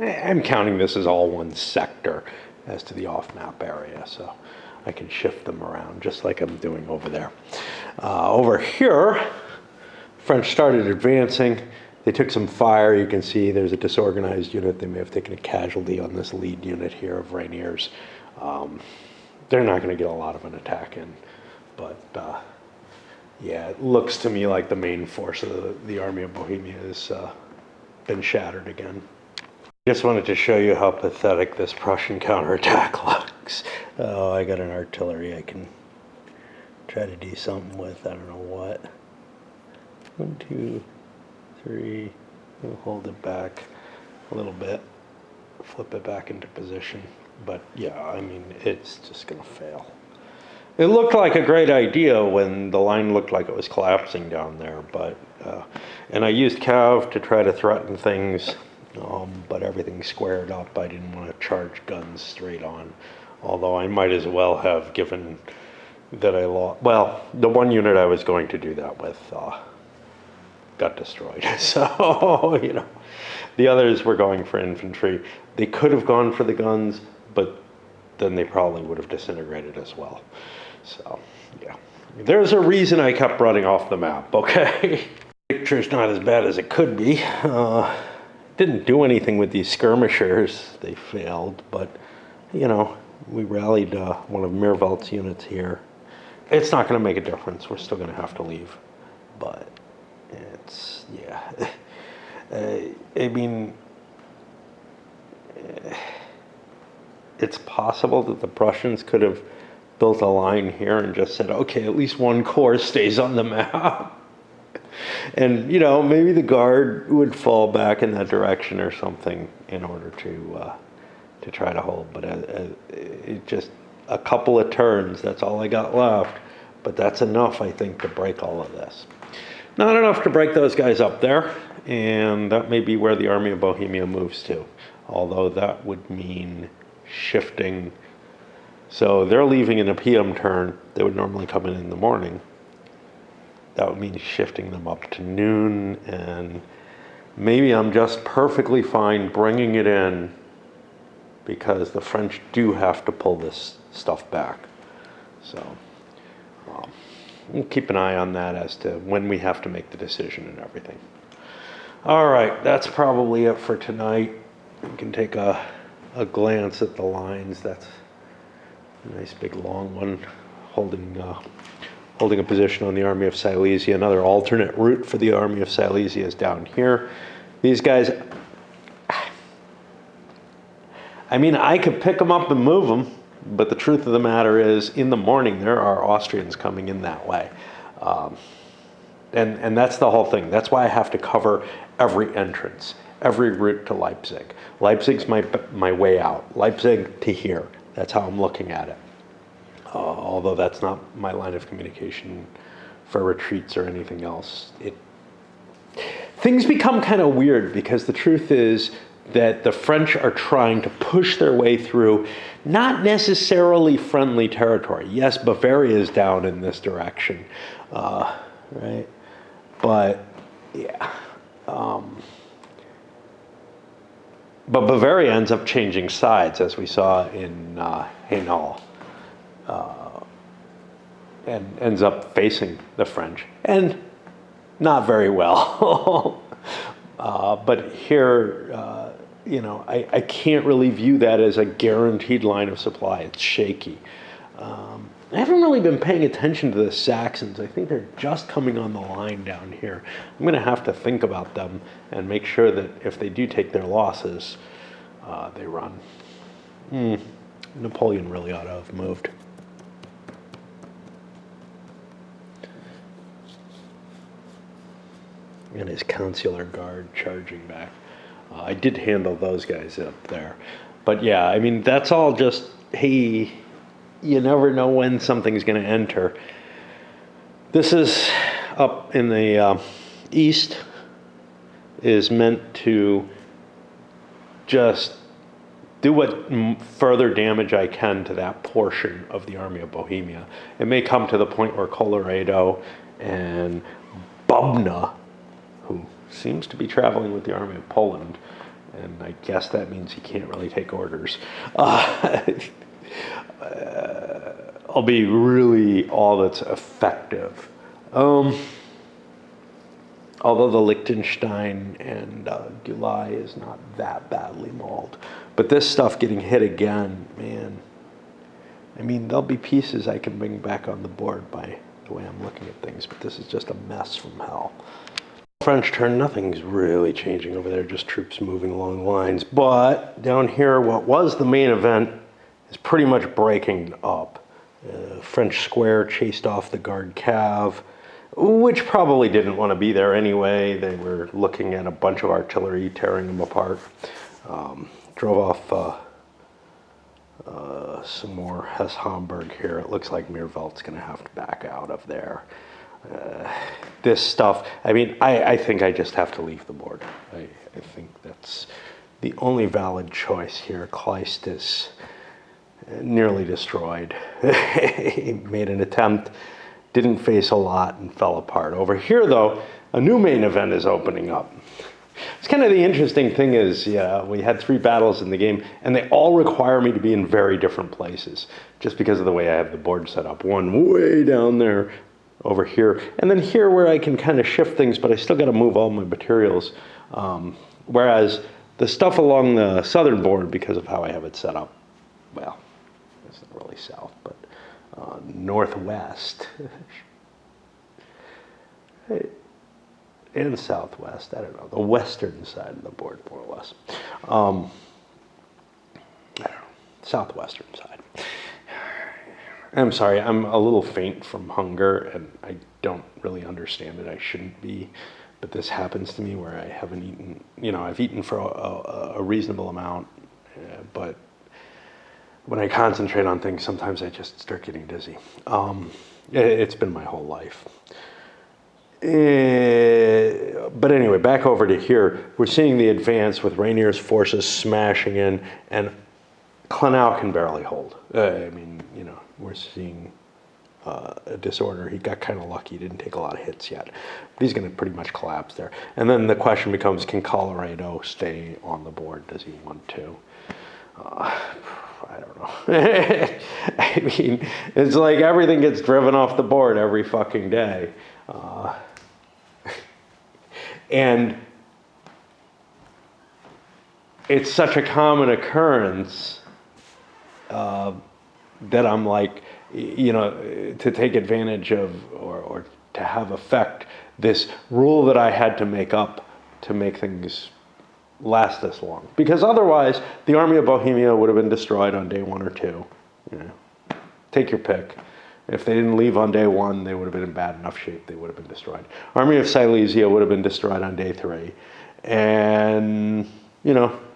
S2: I'm counting this as all one sector as to the off-map area, so I can shift them around just like I'm doing over there. Over here, French started advancing. They took some fire. You can see there's a disorganized unit. They may have taken a casualty on this lead unit here of Rainier's. They're not going to get a lot of an attack in, but yeah, it looks to me like the main force of the Army of Bohemia has been shattered again. Just wanted to show you how pathetic this Prussian counterattack looks. Oh, I got an artillery I can try to do something with. I don't know what. 1, 2, 3. We'll hold it back a little bit, flip it back into position. But yeah, I mean, it's just going to fail. It looked like a great idea when the line looked like it was collapsing down there, but and I used cav to try to threaten things, but everything squared up. I didn't want to charge guns straight on, although I might as well have, given that I lost. Well, the one unit I was going to do that with got destroyed. So, you know, the others were going for infantry. They could have gone for the guns, but then they probably would have disintegrated as well. So, yeah. There's a reason I kept running off the map, okay? Picture's not as bad as it could be. Didn't do anything with these skirmishers. They failed, but, you know, we rallied one of Mirvelt's units here. It's not going to make a difference. We're still going to have to leave. But it's, yeah. I mean, it's possible that the Prussians could have built a line here and just said, okay, at least one corps stays on the map. And, you know, maybe the guard would fall back in that direction or something in order to try to hold. But it just, a couple of turns, that's all I got left. But that's enough, I think, to break all of this. Not enough to break those guys up there, and that may be where the Army of Bohemia moves to. Although that would mean shifting. So they're leaving in a PM turn. They would normally come in the morning. That would mean shifting them up to noon, and maybe I'm just perfectly fine bringing it in because the French do have to pull this stuff back. So we'll keep an eye on that as to when we have to make the decision and everything. All right, that's probably it for tonight. You can take a glance at the lines. That's a nice big long one holding a position on the Army of Silesia. Another alternate route for the Army of Silesia is down here. These guys, I mean, I could pick them up and move them, but the truth of the matter is, in the morning, there are Austrians coming in that way. And that's the whole thing. That's why I have to cover every entrance, every route to Leipzig. Leipzig's my way out. Leipzig to here. That's how I'm looking at it. Although that's not my line of communication for retreats or anything else. Things become kind of weird because the truth is that the French are trying to push their way through not necessarily friendly territory. Yes, Bavaria is down in this direction, right? But, yeah. But Bavaria ends up changing sides, as we saw in Hainaut. And ends up facing the French, and not very well. But here, I can't really view that as a guaranteed line of supply. It's shaky. I haven't really been paying attention to the Saxons. I think they're just coming on the line down here. I'm going to have to think about them and make sure that if they do take their losses, they run. Napoleon really ought to have moved. And his consular guard charging back. I did handle those guys up there. But yeah, I mean, that's all just, hey, you never know when something's going to enter. This is up in the east, is meant to just do what further damage I can to that portion of the Army of Bohemia. It may come to the point where Colloredo and Bubna, who seems to be traveling with the Army of Poland, and I guess that means he can't really take orders, I'll be really all that's effective. Although the Liechtenstein and Gulai is not that badly mauled. But this stuff getting hit again, man, I mean, there'll be pieces I can bring back on the board by the way I'm looking at things, but this is just a mess from hell. French turn, nothing's really changing over there, just troops moving along the lines. But down here, what was the main event is pretty much breaking up. French square chased off the Guard Cav, which probably didn't want to be there anyway. They were looking at a bunch of artillery tearing them apart. Drove off some more Hesse Homburg here. It looks like Meerveldt's going to have to back out of there. This stuff, I mean, I think I just have to leave the board. I think that's the only valid choice here. Kleist is nearly destroyed. He made an attempt, didn't face a lot, and fell apart. Over here, though, a new main event is opening up. It's kind of the interesting thing is, yeah, we had 3 battles in the game, and they all require me to be in very different places, just because of the way I have the board set up. One way down there, over here, and then here where I can kind of shift things, but I still got to move all my materials. Whereas the stuff along the southern board, because of how I have it set up, well, it's not really south, but northwest and southwest, I don't know, the western side of the board, more or less. I don't know, southwestern side. I'm sorry, I'm a little faint from hunger, and I don't really understand it. I shouldn't be, but this happens to me where I haven't eaten, I've eaten for a reasonable amount, but when I concentrate on things, sometimes I just start getting dizzy. It's been my whole life. But anyway, back over to here. We're seeing the advance with Rainier's forces smashing in, and Clenau can barely hold. We're seeing a disorder. He got kind of lucky. He didn't take a lot of hits yet. But he's going to pretty much collapse there. And then the question becomes, can Colloredo stay on the board? Does he want to? I don't know. I mean, it's like everything gets driven off the board every fucking day. And it's such a common occurrence that I'm like, to take advantage of or to have effect this rule that I had to make up to make things last this long. Because otherwise, the Army of Bohemia would have been destroyed on day 1 or 2. Take your pick. If they didn't leave on day 1, they would have been in bad enough shape. They would have been destroyed. Army of Silesia would have been destroyed on day 3. And,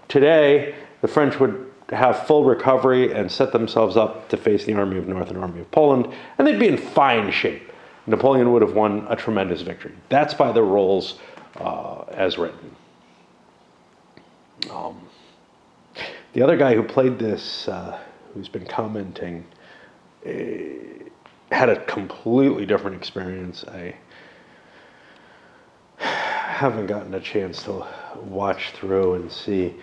S2: today, the French would have full recovery and set themselves up to face the Army of North and Army of Poland, and they'd be in fine shape. Napoleon would have won a tremendous victory. That's by the rules as written. The other guy who played this, who's been commenting, had a completely different experience. I haven't gotten a chance to watch through and see.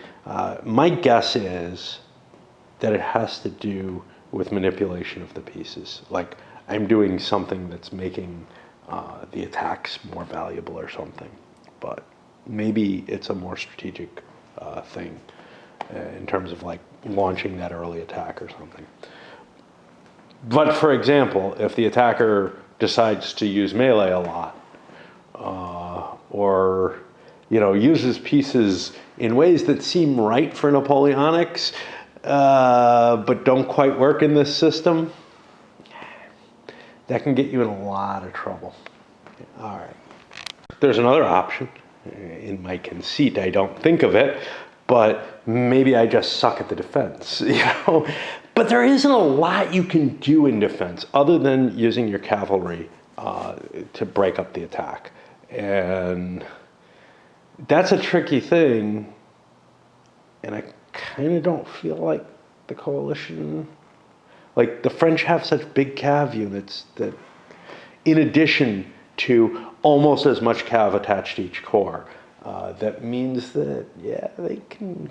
S2: My guess is that it has to do with manipulation of the pieces. Like I'm doing something that's making the attacks more valuable or something. But maybe it's a more strategic thing in terms of like launching that early attack or something. But for example, if the attacker decides to use melee a lot, or uses pieces in ways that seem right for Napoleonics, but don't quite work in this system, that can get you in a lot of trouble. All right. There's another option. In my conceit, I don't think of it, but maybe I just suck at the defense, But there isn't a lot you can do in defense other than using your cavalry to break up the attack. And that's a tricky thing. And I kind of don't feel like the coalition, like the French have such big cav units that in addition to almost as much cav attached to each corps, that means that, they can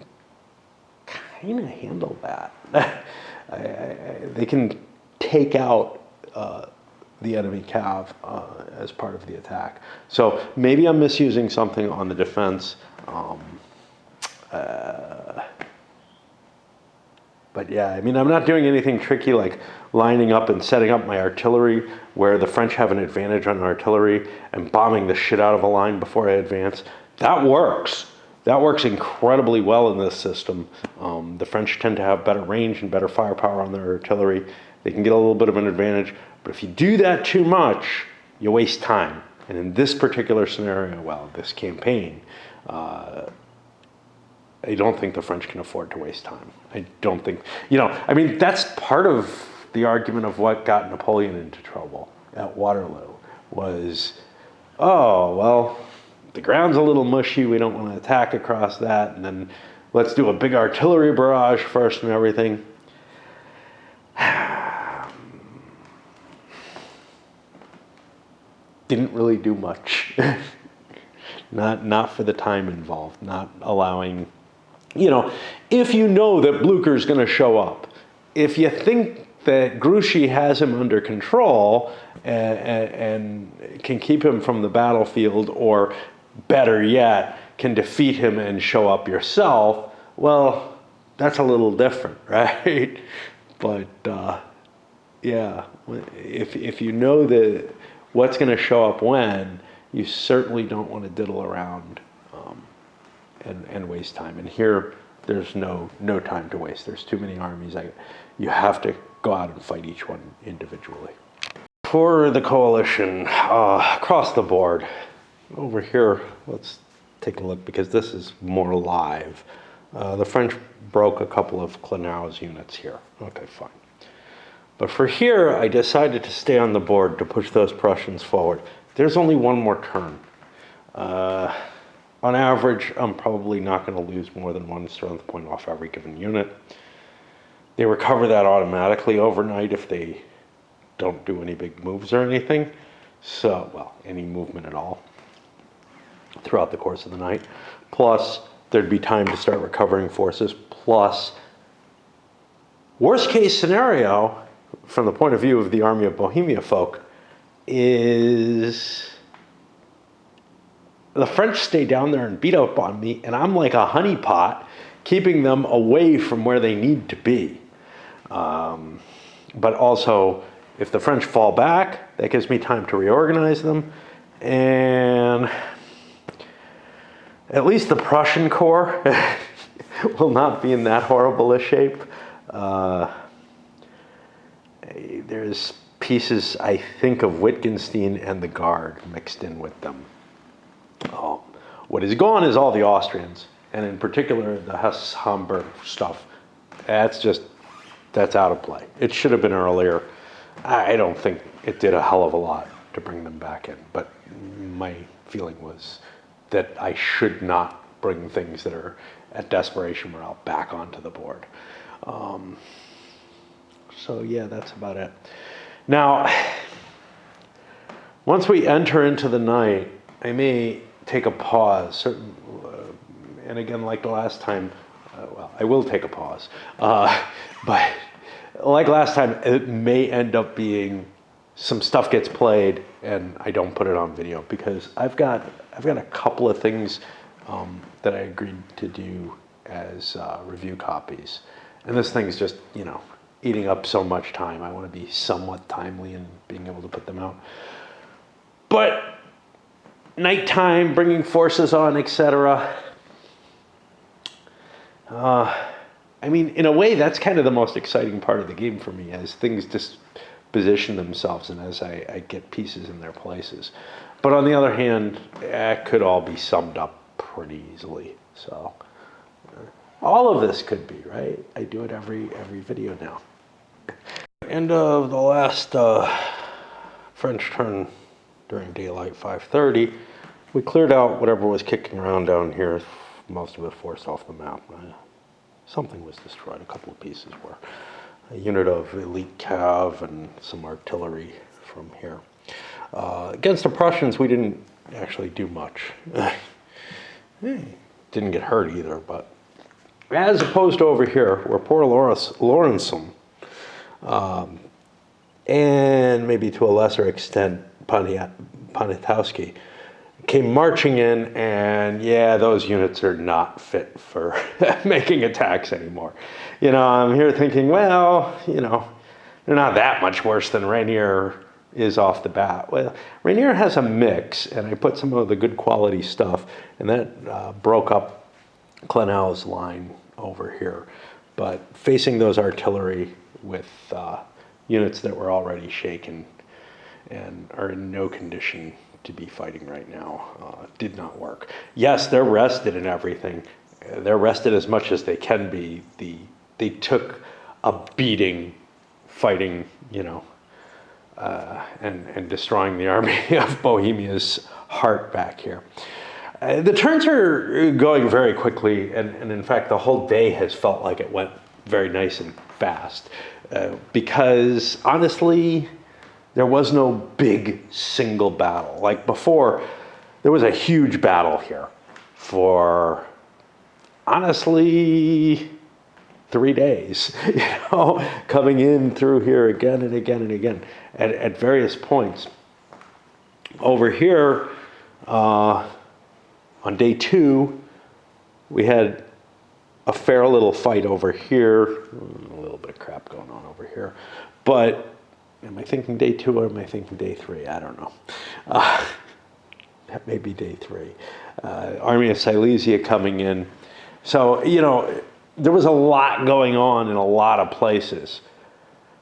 S2: kind of handle that. They can take out the enemy cav as part of the attack. So maybe I'm misusing something on the defense. But I'm not doing anything tricky like lining up and setting up my artillery where the French have an advantage on artillery and bombing the shit out of a line before I advance. That works. That works incredibly well in this system. The French tend to have better range and better firepower on their artillery. They can get a little bit of an advantage. But if you do that too much, you waste time. And in this particular scenario, this campaign, I don't think the French can afford to waste time. I don't think, that's part of the argument of what got Napoleon into trouble at Waterloo was, the ground's a little mushy, we don't want to attack across that, and then let's do a big artillery barrage first and everything. Didn't really do much. Not for the time involved, not allowing, if you know that Blucher's going to show up, if you think that Grouchy has him under control and can keep him from the battlefield, or better yet, can defeat him and show up yourself, that's a little different, right? But if you know that what's going to show up when, you certainly don't want to diddle around and waste time. And here, there's no time to waste. There's too many armies. You have to go out and fight each one individually. For the coalition, across the board, over here, let's take a look because this is more live. The French broke a couple of Clenau's units here. Okay, fine. But for here, I decided to stay on the board to push those Prussians forward. There's only one more turn. On average, I'm probably not going to lose more than one strength point off every given unit. They recover that automatically overnight if they don't do any big moves or anything. So, any movement at all throughout the course of the night. Plus, there'd be time to start recovering forces. Plus, worst case scenario, from the point of view of the Army of Bohemia folk, is the French stay down there and beat up on me, and I'm like a honeypot, keeping them away from where they need to be. But also, if the French fall back, that gives me time to reorganize them. And at least the Prussian Corps will not be in that horrible a shape. There's pieces, I think, of Wittgenstein and the Guard mixed in with them. What is gone is all the Austrians, and in particular the Hesse-Homburg stuff. That's out of play. It should have been earlier. I don't think it did a hell of a lot to bring them back in, but my feeling was that I should not bring things that are at desperation morale back onto the board. So yeah, that's about it. Now, once we enter into the night, I may take a pause. And again, like the last time, well, I will take a pause. But like last time, it may end up being some stuff gets played and I don't put it on video because I've got a couple of things that I agreed to do as review copies. And this thing's just, eating up so much time. I want to be somewhat timely in being able to put them out. But nighttime, bringing forces on, etc. In a way, that's kind of the most exciting part of the game for me, as things just position themselves and as I get pieces in their places. But on the other hand, it could all be summed up pretty easily. So all of this could be, right? I do it every video now. End of the last French turn during daylight, 5:30, we cleared out whatever was kicking around down here. Most of it forced off the map. Something was destroyed. A couple of pieces were. A unit of elite cav and some artillery from here. Against the Prussians, we didn't actually do much. Didn't get hurt either, but as opposed to over here, where poor Lawrenson, and maybe to a lesser extent Poniatowski, came marching in, and yeah, those units are not fit for making attacks anymore. I'm here thinking, well, they're not that much worse than Rainier is off the bat. Well, Rainier has a mix, and I put some of the good quality stuff, and that broke up Clenel's line over here. But facing those artillery with units that were already shaken and are in no condition to be fighting right now did not work. Yes, they're rested and everything. They're rested as much as they can be. They took a beating fighting, and destroying the army of Bohemia's heart back here. The turns are going very quickly, and in fact, the whole day has felt like it went very nice and fast. Because honestly, there was no big single battle. Like before, there was a huge battle here for, honestly, 3 days, coming in through here again and again and again at various points. Over here, on day 2, we had a fair little fight over here, a little bit of crap going on over here. But am I thinking day 2 or am I thinking day 3? I don't know. That may be day 3. Army of Silesia coming in. So, there was a lot going on in a lot of places.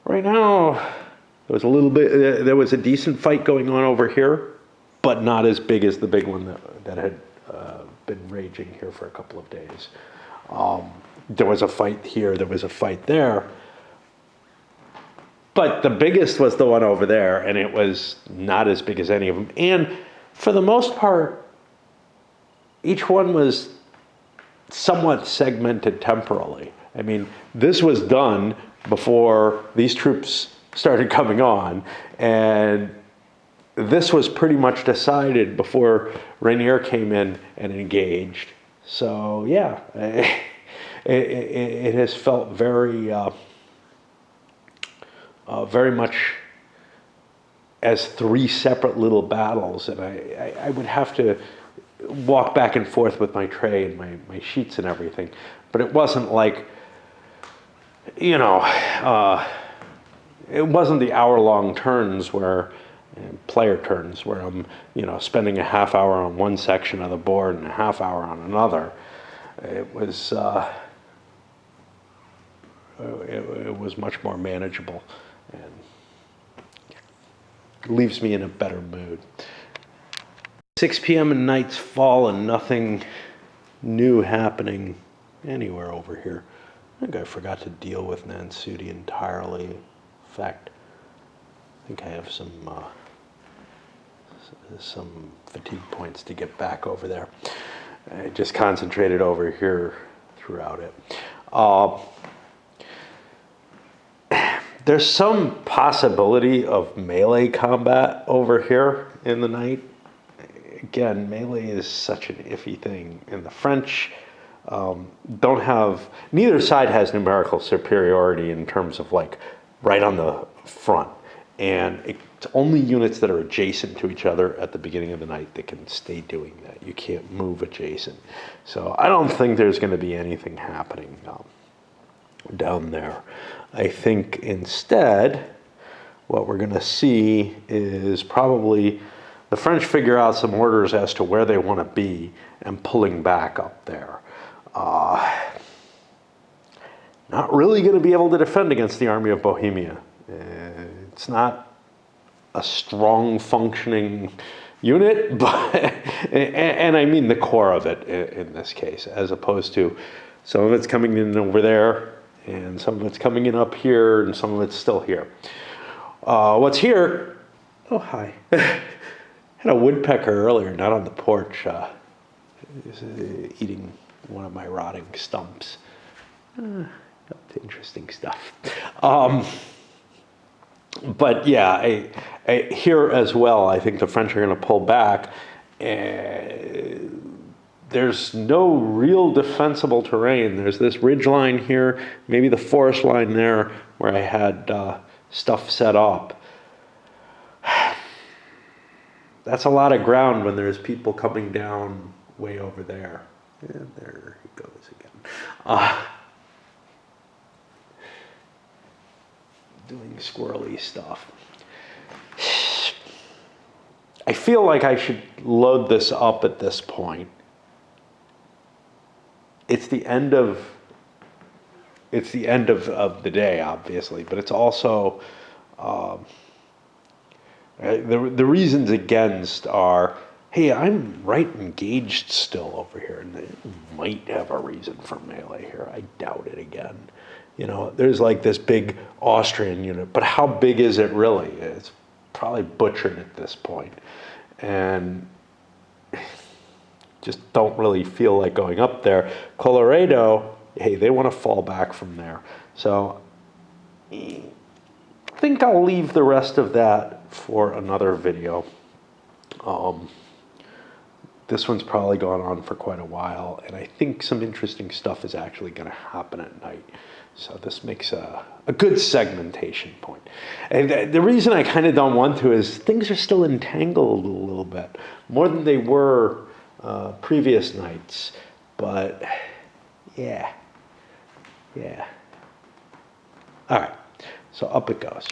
S2: Right now, there was a decent fight going on over here, but not as big as the big one that had been raging here for a couple of days. There was a fight here, there was a fight there. But the biggest was the one over there, and it was not as big as any of them. And for the most part, each one was somewhat segmented temporally. This was done before these troops started coming on, and this was pretty much decided before Rainier came in and engaged. So yeah, it has felt very much as 3 separate little battles, and I would have to walk back and forth with my tray and my sheets and everything. But it wasn't like, you know, it wasn't the hour-long turns where, player turns, where I'm, you know, spending a half hour on one section of the board and a half hour on another. It was, it was much more manageable and leaves me in a better mood. 6 p.m. and nights fall and nothing new happening anywhere over here. I think I forgot to deal with Nansudi entirely. In fact, I think I have some fatigue points to get back over there. I just concentrated over here throughout it. There's some possibility of melee combat over here in the night. Again, melee is such an iffy thing. And the French don't have, neither side has numerical superiority in terms of like right on the front. And it's only units that are adjacent to each other at the beginning of the night that can stay doing that. You can't move adjacent. So I don't think there's going to be anything happening down there. I think instead, what we're going to see is probably the French figure out some orders as to where they want to be and pulling back up there. Not really going to be able to defend against the Army of Bohemia. It's not a strong functioning unit, but and I mean the core of it in this case, as opposed to some of it's coming in over there and some of it's coming in up here and some of it's still here. What's here? Oh, hi. Had a woodpecker earlier, not on the porch, eating one of my rotting stumps. Interesting stuff. But yeah, here as well, I think the French are going to pull back. There's no real defensible terrain. There's this ridge line here, maybe the forest line there where I had stuff set up. That's a lot of ground when there's people coming down way over there. And there he goes again. Doing squirrely stuff. I feel like I should load this up at this point. It's the end of the day, obviously, but it's also the reasons against are, hey, I'm right engaged still over here, and they might have a reason for melee here. I doubt it again. You know, there's like this big Austrian unit, but how big is it really? It's probably butchered at this point. And just don't really feel like going up there. Colorado, hey, they want to fall back from there. So I think I'll leave the rest of that for another video. This one's probably gone on for quite a while, and I think some interesting stuff is actually going to happen at night. So this makes a good segmentation point. And the reason I kind of don't want to is things are still entangled a little bit, more than they were previous nights. But yeah. All right, so up it goes.